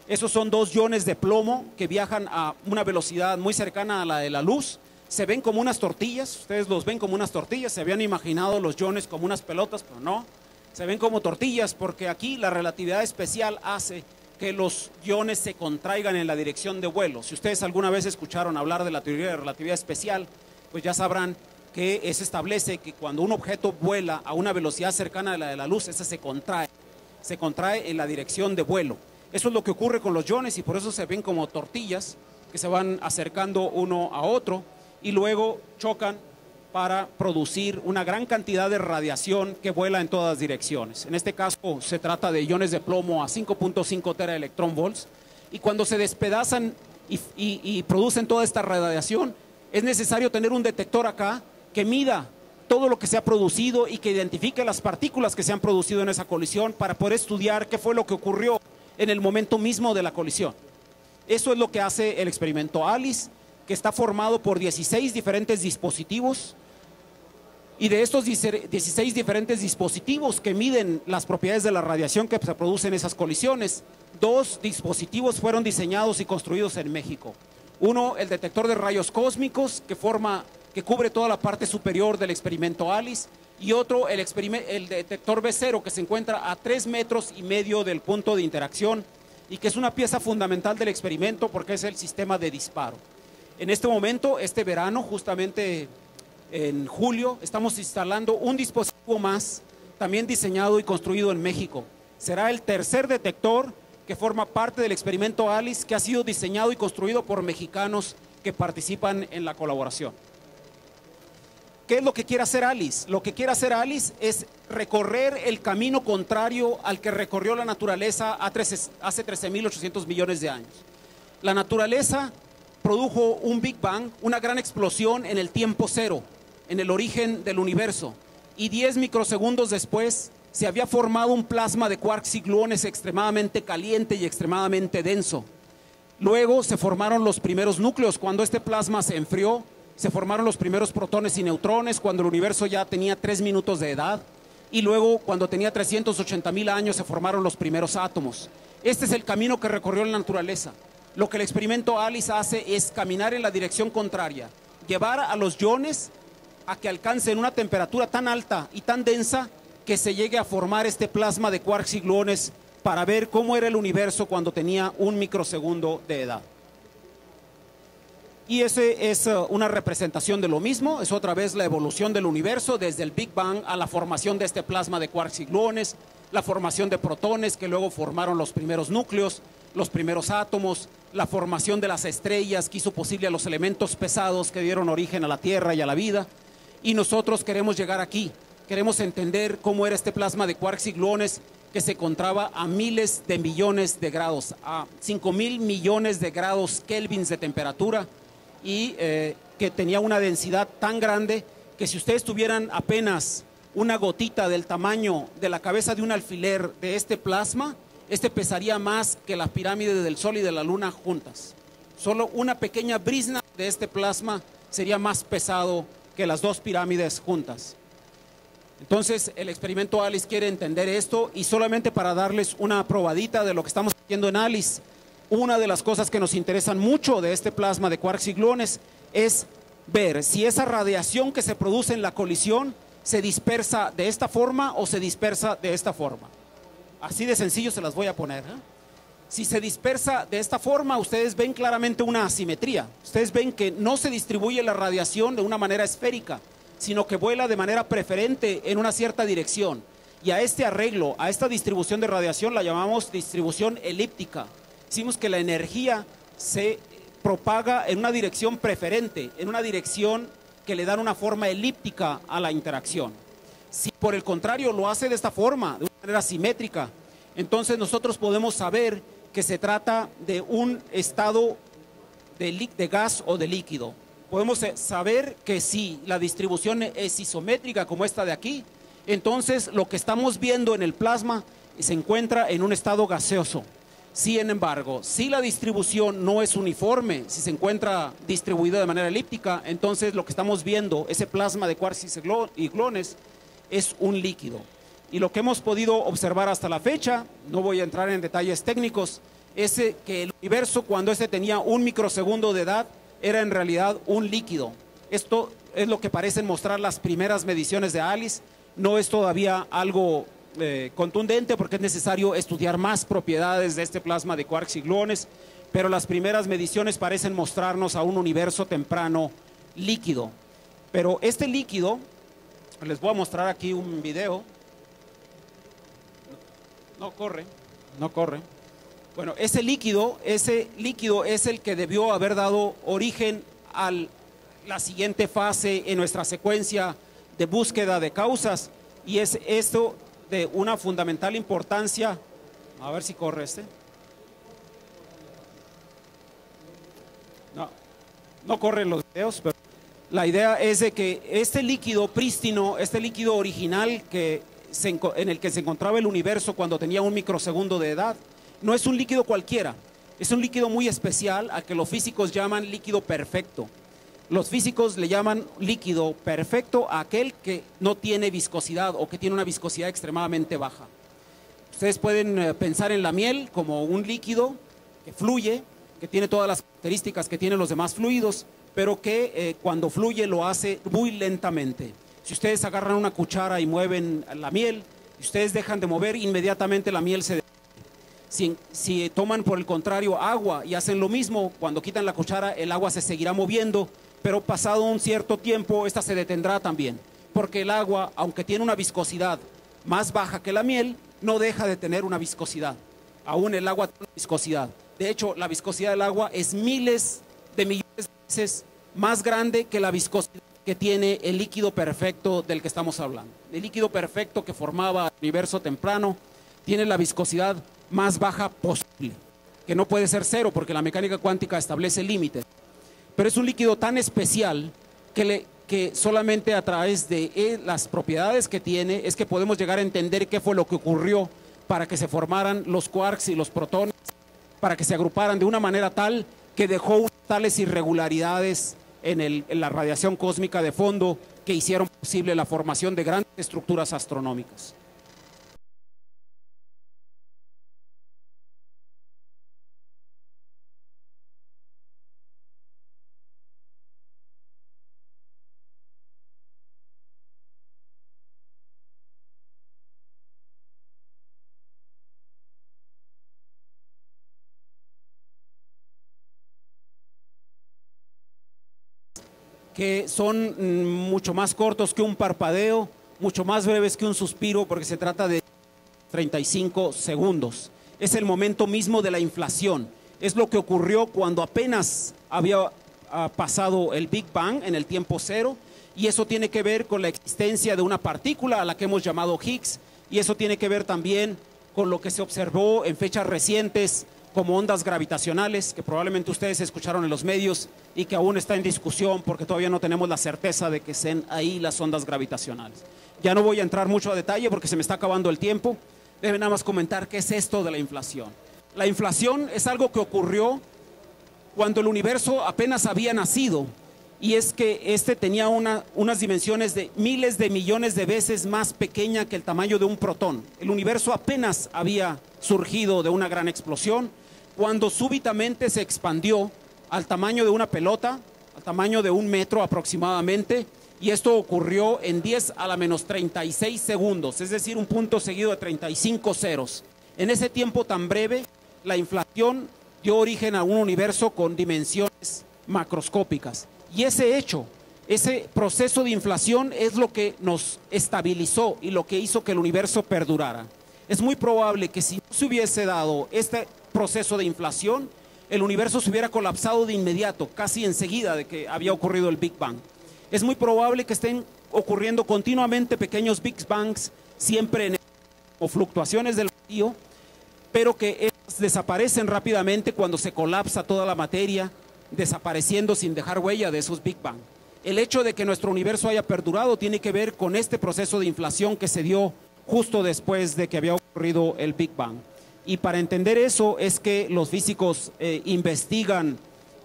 Esos son 2 iones de plomo que viajan a una velocidad muy cercana a la de la luz. Se ven como unas tortillas, ustedes los ven como unas tortillas. Se habían imaginado los iones como unas pelotas, pero no. Se ven como tortillas porque aquí la relatividad especial hace que los iones se contraigan en la dirección de vuelo. Si ustedes alguna vez escucharon hablar de la teoría de relatividad especial, pues ya sabrán que se establece que cuando un objeto vuela a una velocidad cercana a la de la luz, ese se contrae en la dirección de vuelo. Eso es lo que ocurre con los iones, y por eso se ven como tortillas que se van acercando uno a otro y luego chocan para producir una gran cantidad de radiación que vuela en todas direcciones. En este caso se trata de iones de plomo a 5.5 teraelectronvolts, y cuando se despedazan y producen toda esta radiación, es necesario tener un detector acá que mida todo lo que se ha producido y que identifique las partículas que se han producido en esa colisión para poder estudiar qué fue lo que ocurrió en el momento mismo de la colisión. Eso es lo que hace el experimento ALICE, que está formado por 16 diferentes dispositivos, y de estos 16 diferentes dispositivos que miden las propiedades de la radiación que se produce en esas colisiones, 2 dispositivos fueron diseñados y construidos en México. Uno, el detector de rayos cósmicos, que cubre toda la parte superior del experimento ALICE, y otro, el detector B0, que se encuentra a 3,5 metros del punto de interacción, y que es una pieza fundamental del experimento porque es el sistema de disparo. En este momento, este verano, justamente en julio, estamos instalando un dispositivo más, también diseñado y construido en México. Será el tercer detector que forma parte del experimento ALICE, que ha sido diseñado y construido por mexicanos que participan en la colaboración. ¿Qué es lo que quiere hacer ALICE? Lo que quiere hacer ALICE es recorrer el camino contrario al que recorrió la naturaleza hace 13.800 millones de años. La naturaleza produjo un Big Bang, una gran explosión en el tiempo cero, en el origen del universo, y 10 microsegundos después se había formado un plasma de quarks y gluones extremadamente caliente y extremadamente denso. Luego se formaron los primeros núcleos. Cuando este plasma se enfrió, se formaron los primeros protones y neutrones, cuando el universo ya tenía 3 minutos de edad, y luego cuando tenía 380,000 años se formaron los primeros átomos. Este es el camino que recorrió la naturaleza. Lo que el experimento ALICE hace es caminar en la dirección contraria, llevar a los iones a que alcancen una temperatura tan alta y tan densa que se llegue a formar este plasma de quarks y gluones, para ver cómo era el universo cuando tenía 1 microsegundo de edad. Y ese es una representación de lo mismo. Es otra vez la evolución del universo desde el Big Bang a la formación de este plasma de quarks y gluones, la formación de protones que luego formaron los primeros núcleos, los primeros átomos, la formación de las estrellas que hizo posible a los elementos pesados que dieron origen a la Tierra y a la vida. Y nosotros queremos llegar aquí, queremos entender cómo era este plasma de quarks y gluones que se encontraba a miles de millones de grados, a 5,000 millones de grados kelvins de temperatura, y que tenía una densidad tan grande que si ustedes tuvieran apenas una gotita del tamaño de la cabeza de un alfiler de este plasma, este pesaría más que las pirámides del Sol y de la Luna juntas. Solo una pequeña brizna de este plasma sería más pesado que las dos pirámides juntas. Entonces, el experimento ALICE quiere entender esto, y solamente para darles una probadita de lo que estamos haciendo en ALICE, una de las cosas que nos interesan mucho de este plasma de quarks y gluones es ver si esa radiación que se produce en la colisión se dispersa de esta forma o se dispersa de esta forma. Así de sencillo se las voy a poner, ¿eh? Si se dispersa de esta forma, ustedes ven claramente una asimetría. Ustedes ven que no se distribuye la radiación de una manera esférica, sino que vuela de manera preferente en una cierta dirección. Y a este arreglo, a esta distribución de radiación, la llamamos distribución elíptica. Decimos que la energía se propaga en una dirección preferente, en una dirección que le dan una forma elíptica a la interacción. Si por el contrario lo hace de esta forma, de una manera simétrica, entonces nosotros podemos saber que se trata de un estado de gas o de líquido. Podemos saber que si la distribución es isométrica como esta de aquí, entonces lo que estamos viendo en el plasma se encuentra en un estado gaseoso. Sin embargo, si la distribución no es uniforme, si se encuentra distribuida de manera elíptica, entonces lo que estamos viendo, ese plasma de quarks y gluones, es un líquido. Y lo que hemos podido observar hasta la fecha, no voy a entrar en detalles técnicos, es que el universo, cuando tenía 1 microsegundo de edad, era en realidad un líquido. Esto es lo que parecen mostrar las primeras mediciones de ALICE. No es todavía algo contundente, porque es necesario estudiar más propiedades de este plasma de quarks y gluones, pero las primeras mediciones parecen mostrarnos a un universo temprano líquido. Pero este líquido, les voy a mostrar aquí un video. No corre. Bueno, ese líquido es el que debió haber dado origen a la siguiente fase en nuestra secuencia de búsqueda de causas, y es esto de una fundamental importancia. A ver si corre No corren los videos, pero la idea es de que este líquido prístino, este líquido original en el que se encontraba el universo cuando tenía 1 microsegundo de edad, no es un líquido cualquiera, es un líquido muy especial al que los físicos llaman líquido perfecto. Los físicos le llaman líquido perfecto a aquel que no tiene viscosidad o que tiene una viscosidad extremadamente baja. Ustedes pueden pensar en la miel como un líquido que fluye, que tiene todas las características que tienen los demás fluidos, pero que cuando fluye lo hace muy lentamente. Si ustedes agarran una cuchara y mueven la miel, y ustedes dejan de mover, inmediatamente la miel se detiene. Si toman por el contrario agua y hacen lo mismo, cuando quitan la cuchara el agua se seguirá moviendo, pero pasado un cierto tiempo esta se detendrá también, porque el agua, aunque tiene una viscosidad más baja que la miel, no deja de tener una viscosidad. Aún el agua tiene una viscosidad. De hecho, la viscosidad del agua es miles de millones de veces más grande que la viscosidad que tiene el líquido perfecto del que estamos hablando. El líquido perfecto que formaba el universo temprano tiene la viscosidad más baja posible, que no puede ser cero porque la mecánica cuántica establece límites. Pero es un líquido tan especial que solamente a través de las propiedades que tiene es que podemos llegar a entender qué fue lo que ocurrió para que se formaran los quarks y los protones, para que se agruparan de una manera tal que dejó tales irregularidades en la radiación cósmica de fondo que hicieron posible la formación de grandes estructuras astronómicas. Que son mucho más cortos que un parpadeo, mucho más breves que un suspiro, porque se trata de 35 segundos. Es el momento mismo de la inflación. Es lo que ocurrió cuando apenas había pasado el Big Bang en el tiempo cero, y eso tiene que ver con la existencia de una partícula a la que hemos llamado Higgs, y eso tiene que ver también con lo que se observó en fechas recientes como ondas gravitacionales, que probablemente ustedes escucharon en los medios y que aún está en discusión porque todavía no tenemos la certeza de que sean ahí las ondas gravitacionales. Ya no voy a entrar mucho a detalle porque se me está acabando el tiempo. Debe nada más comentar qué es esto de la inflación. La inflación es algo que ocurrió cuando el universo apenas había nacido y es que este tenía unas dimensiones de miles de millones de veces más pequeña que el tamaño de un protón. El universo apenas había surgido de una gran explosión, cuando súbitamente se expandió al tamaño de una pelota, al tamaño de 1 metro aproximadamente, y esto ocurrió en 10 a la menos 36 segundos, es decir, un punto seguido de 35 ceros. En ese tiempo tan breve, la inflación dio origen a un universo con dimensiones macroscópicas. Y ese hecho, ese proceso de inflación es lo que nos estabilizó y lo que hizo que el universo perdurara. Es muy probable que si no se hubiese dado este proceso de inflación, el universo se hubiera colapsado de inmediato, casi enseguida de que había ocurrido el Big Bang. Es muy probable que estén ocurriendo continuamente pequeños Big Bangs, siempre o fluctuaciones del vacío, pero que estas desaparecen rápidamente cuando se colapsa toda la materia, desapareciendo sin dejar huella de esos Big Bang. El hecho de que nuestro universo haya perdurado tiene que ver con este proceso de inflación que se dio justo después de que había ocurrido el Big Bang. Y para entender eso es que los físicos investigan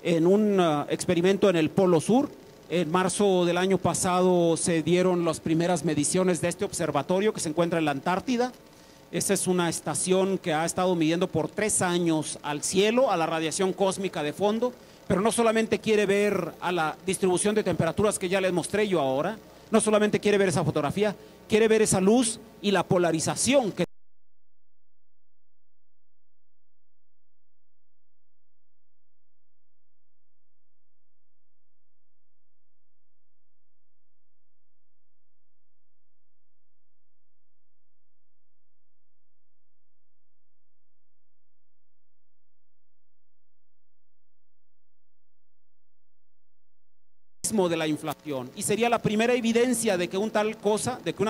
en un experimento en el Polo Sur. En marzo del año pasado se dieron las primeras mediciones de este observatorio que se encuentra en la Antártida. Esta es una estación que ha estado midiendo por 3 años al cielo, a la radiación cósmica de fondo, pero no solamente quiere ver a la distribución de temperaturas que ya les mostré yo ahora, no solamente quiere ver esa fotografía, quiere ver esa luz y la polarización que de la inflación, y sería la primera evidencia de que una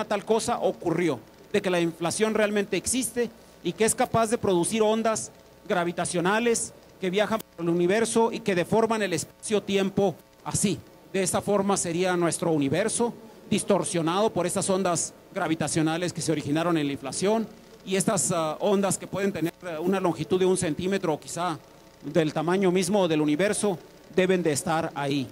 tal cosa ocurrió, de que la inflación realmente existe y que es capaz de producir ondas gravitacionales que viajan por el universo y que deforman el espacio-tiempo así. De esta forma sería nuestro universo distorsionado por estas ondas gravitacionales que se originaron en la inflación, y estas ondas que pueden tener una longitud de 1 centímetro o quizá del tamaño mismo del universo deben de estar ahí.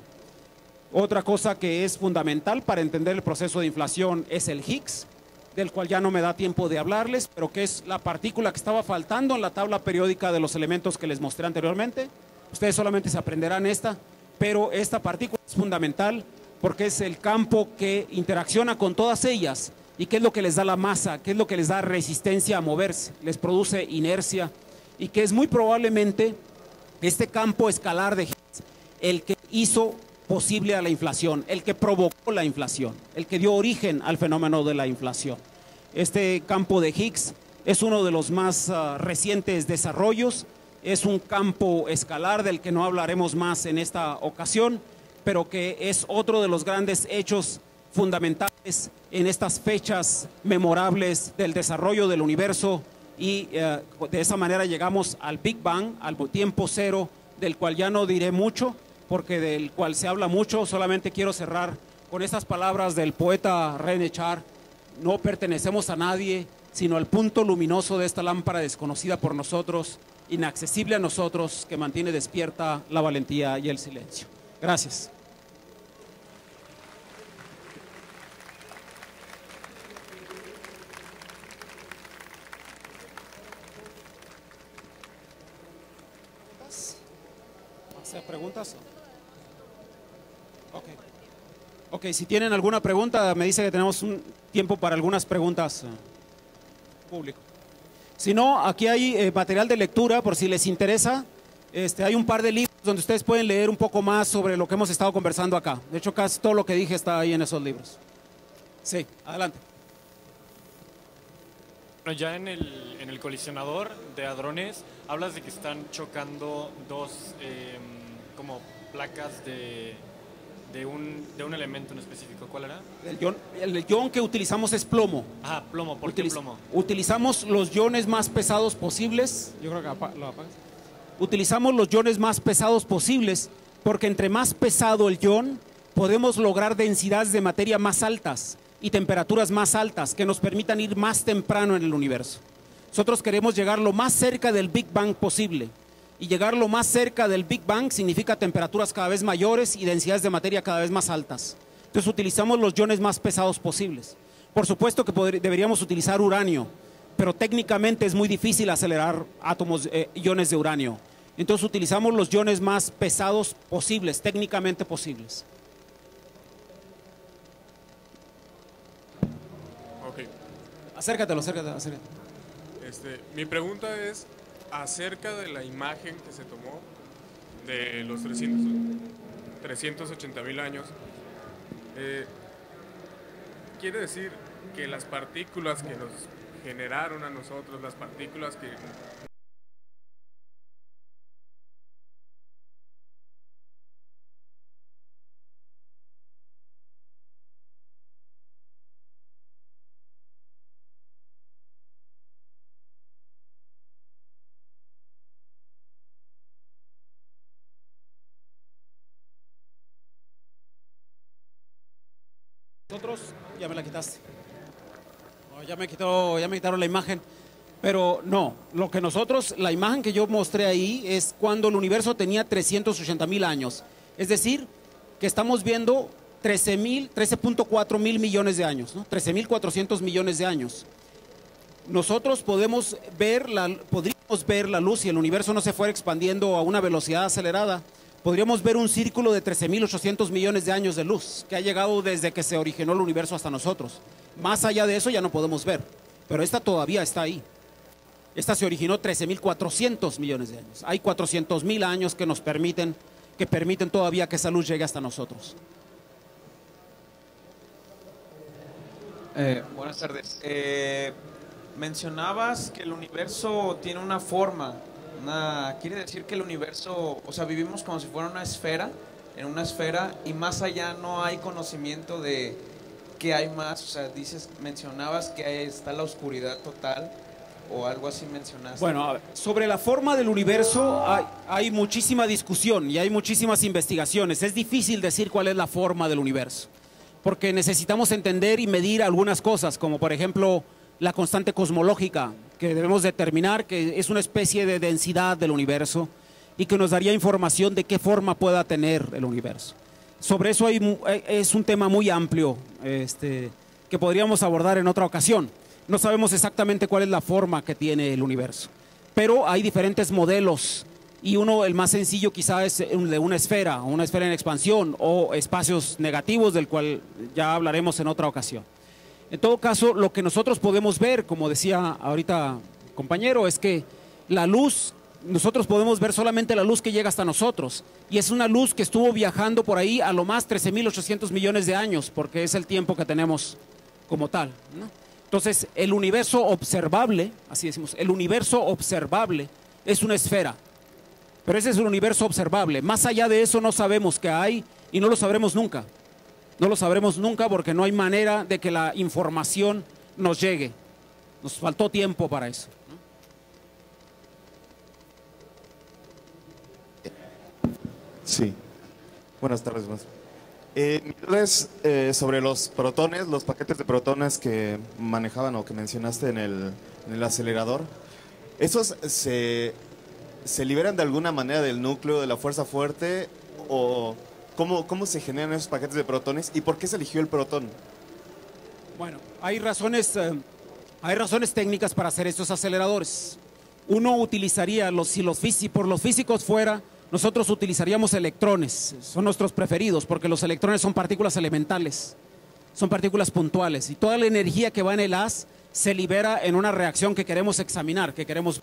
Otra cosa que es fundamental para entender el proceso de inflación es el Higgs, del cual ya no me da tiempo de hablarles, pero que es la partícula que estaba faltando en la tabla periódica de los elementos que les mostré anteriormente. Ustedes solamente se aprenderán esta, pero esta partícula es fundamental porque es el campo que interacciona con todas ellas y qué es lo que les da la masa, qué es lo que les da resistencia a moverse, les produce inercia, y que es muy probablemente este campo escalar de Higgs el que hizo posible a la inflación, el que provocó la inflación, el que dio origen al fenómeno de la inflación. Este campo de Higgs es uno de los más recientes desarrollos, es un campo escalar del que no hablaremos más en esta ocasión, pero que es otro de los grandes hechos fundamentales en estas fechas memorables del desarrollo del universo, y de esa manera llegamos al Big Bang, al tiempo cero, del cual ya no diré mucho, porque del cual se habla mucho. Solamente quiero cerrar con estas palabras del poeta René Char: no pertenecemos a nadie, sino al punto luminoso de esta lámpara desconocida por nosotros, inaccesible a nosotros, que mantiene despierta la valentía y el silencio. Gracias. ¿Hacer preguntas? Ok, si tienen alguna pregunta, me dice que tenemos un tiempo para algunas preguntas público. Si no, aquí hay material de lectura por si les interesa. Hay un par de libros donde ustedes pueden leer un poco más sobre lo que hemos estado conversando acá. De hecho, casi todo lo que dije está ahí en esos libros. Sí, adelante. Bueno, ya en el colisionador de hadrones hablas de que están chocando dos como placas de un elemento en específico. ¿Cuál era? El ion que utilizamos es plomo. Ah, plomo. ¿Por qué plomo? Utilizamos los iones más pesados posibles. Yo creo que lo apagas. Utilizamos los iones más pesados posibles porque entre más pesado el ion, podemos lograr densidades de materia más altas y temperaturas más altas que nos permitan ir más temprano en el universo. Nosotros queremos llegar lo más cerca del Big Bang posible. Y llegar lo más cerca del Big Bang significa temperaturas cada vez mayores y densidades de materia cada vez más altas. Entonces utilizamos los iones más pesados posibles. Por supuesto que deberíamos utilizar uranio, pero técnicamente es muy difícil acelerar iones de uranio. Entonces utilizamos los iones más pesados posibles, técnicamente posibles. Ok. Acércatelo. Mi pregunta es acerca de la imagen que se tomó de los 380.000 años. Quiere decir que las partículas que nos generaron a nosotros, las partículas que... Nosotros, ya me la quitaste. No, ya me quitaron la imagen. Pero no, la imagen que yo mostré ahí es cuando el universo tenía 380.000 años. Es decir, que estamos viendo 13.4 mil millones de años, ¿no? 13.400 millones de años. Nosotros podríamos ver la luz si el universo no se fuera expandiendo a una velocidad acelerada. Podríamos ver un círculo de 13.800 millones de años de luz que ha llegado desde que se originó el universo hasta nosotros. Más allá de eso ya no podemos ver, pero esta todavía está ahí. Esta se originó 13.400 millones de años. Hay 400.000 años que permiten todavía que esa luz llegue hasta nosotros. Buenas tardes. Mencionabas que el universo tiene una forma. Quiere decir que el universo, o sea, vivimos como si fuera en una esfera, y más allá no hay conocimiento de qué hay más. O sea, mencionabas que está la oscuridad total, o algo así mencionaste. Bueno, a ver, sobre la forma del universo hay muchísima discusión y hay muchísimas investigaciones. Es difícil decir cuál es la forma del universo, porque necesitamos entender y medir algunas cosas, como por ejemplo la constante cosmológica, que debemos determinar que es una especie de densidad del universo y que nos daría información de qué forma pueda tener el universo. Sobre eso es un tema muy amplio que podríamos abordar en otra ocasión. No sabemos exactamente cuál es la forma que tiene el universo, pero hay diferentes modelos y el más sencillo quizá es de una esfera en expansión o espacios negativos, del cual ya hablaremos en otra ocasión. En todo caso, lo que nosotros podemos ver, como decía ahorita compañero, es que la luz, nosotros podemos ver solamente la luz que llega hasta nosotros, y es una luz que estuvo viajando por ahí a lo más 13.800 millones de años, porque es el tiempo que tenemos como tal, ¿no? Entonces, el universo observable, así decimos, el universo observable es una esfera, pero ese es un universo observable. Más allá de eso no sabemos qué hay y no lo sabremos nunca. No lo sabremos nunca porque no hay manera de que la información nos llegue. Nos faltó tiempo para eso, ¿no? Sí. Buenas tardes, maestro. Mi duda es sobre los protones, los paquetes de protones que manejaban o que mencionaste en el acelerador. ¿Esos se liberan de alguna manera del núcleo de la fuerza fuerte, o cómo se generan esos paquetes de protones y por qué se eligió el protón? Bueno, hay razones técnicas para hacer estos aceleradores. Uno utilizaría, si por los físicos fuera, nosotros utilizaríamos electrones, son nuestros preferidos, porque los electrones son partículas elementales, son partículas puntuales, y toda la energía que va en el haz se libera en una reacción que queremos examinar, que queremos.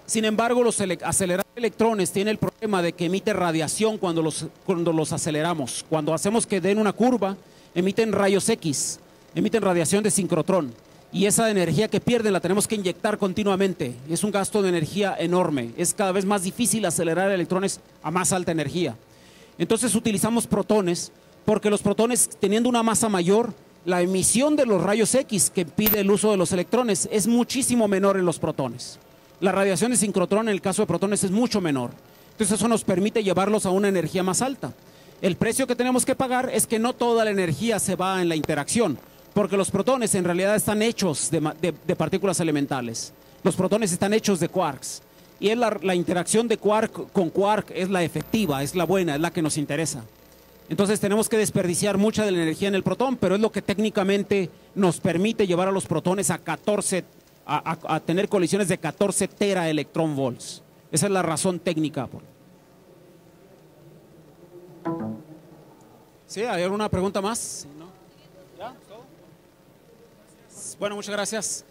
Sin embargo, los acelerar electrones tiene el problema de que emite radiación cuando los aceleramos. Cuando hacemos que den una curva, emiten rayos X, emiten radiación de sincrotrón. Y esa energía que pierden la tenemos que inyectar continuamente. Es un gasto de energía enorme. Es cada vez más difícil acelerar electrones a más alta energía. Entonces utilizamos protones, porque los protones, teniendo una masa mayor, la emisión de los rayos X que impide el uso de los electrones es muchísimo menor en los protones. La radiación de sincrotrón en el caso de protones es mucho menor. Entonces eso nos permite llevarlos a una energía más alta. El precio que tenemos que pagar es que no toda la energía se va en la interacción, porque los protones en realidad están hechos de partículas elementales. Los protones están hechos de quarks. y es la interacción de quark con quark es la efectiva, es la buena, es la que nos interesa. Entonces tenemos que desperdiciar mucha de la energía en el protón, pero es lo que técnicamente nos permite llevar a los protones a 14, a tener colisiones de 14 teraelectronvolts. Esa es la razón técnica. ¿Sí? ¿Hay alguna pregunta más? ¿No? ¿Ya? ¿Todo? Bueno, muchas gracias.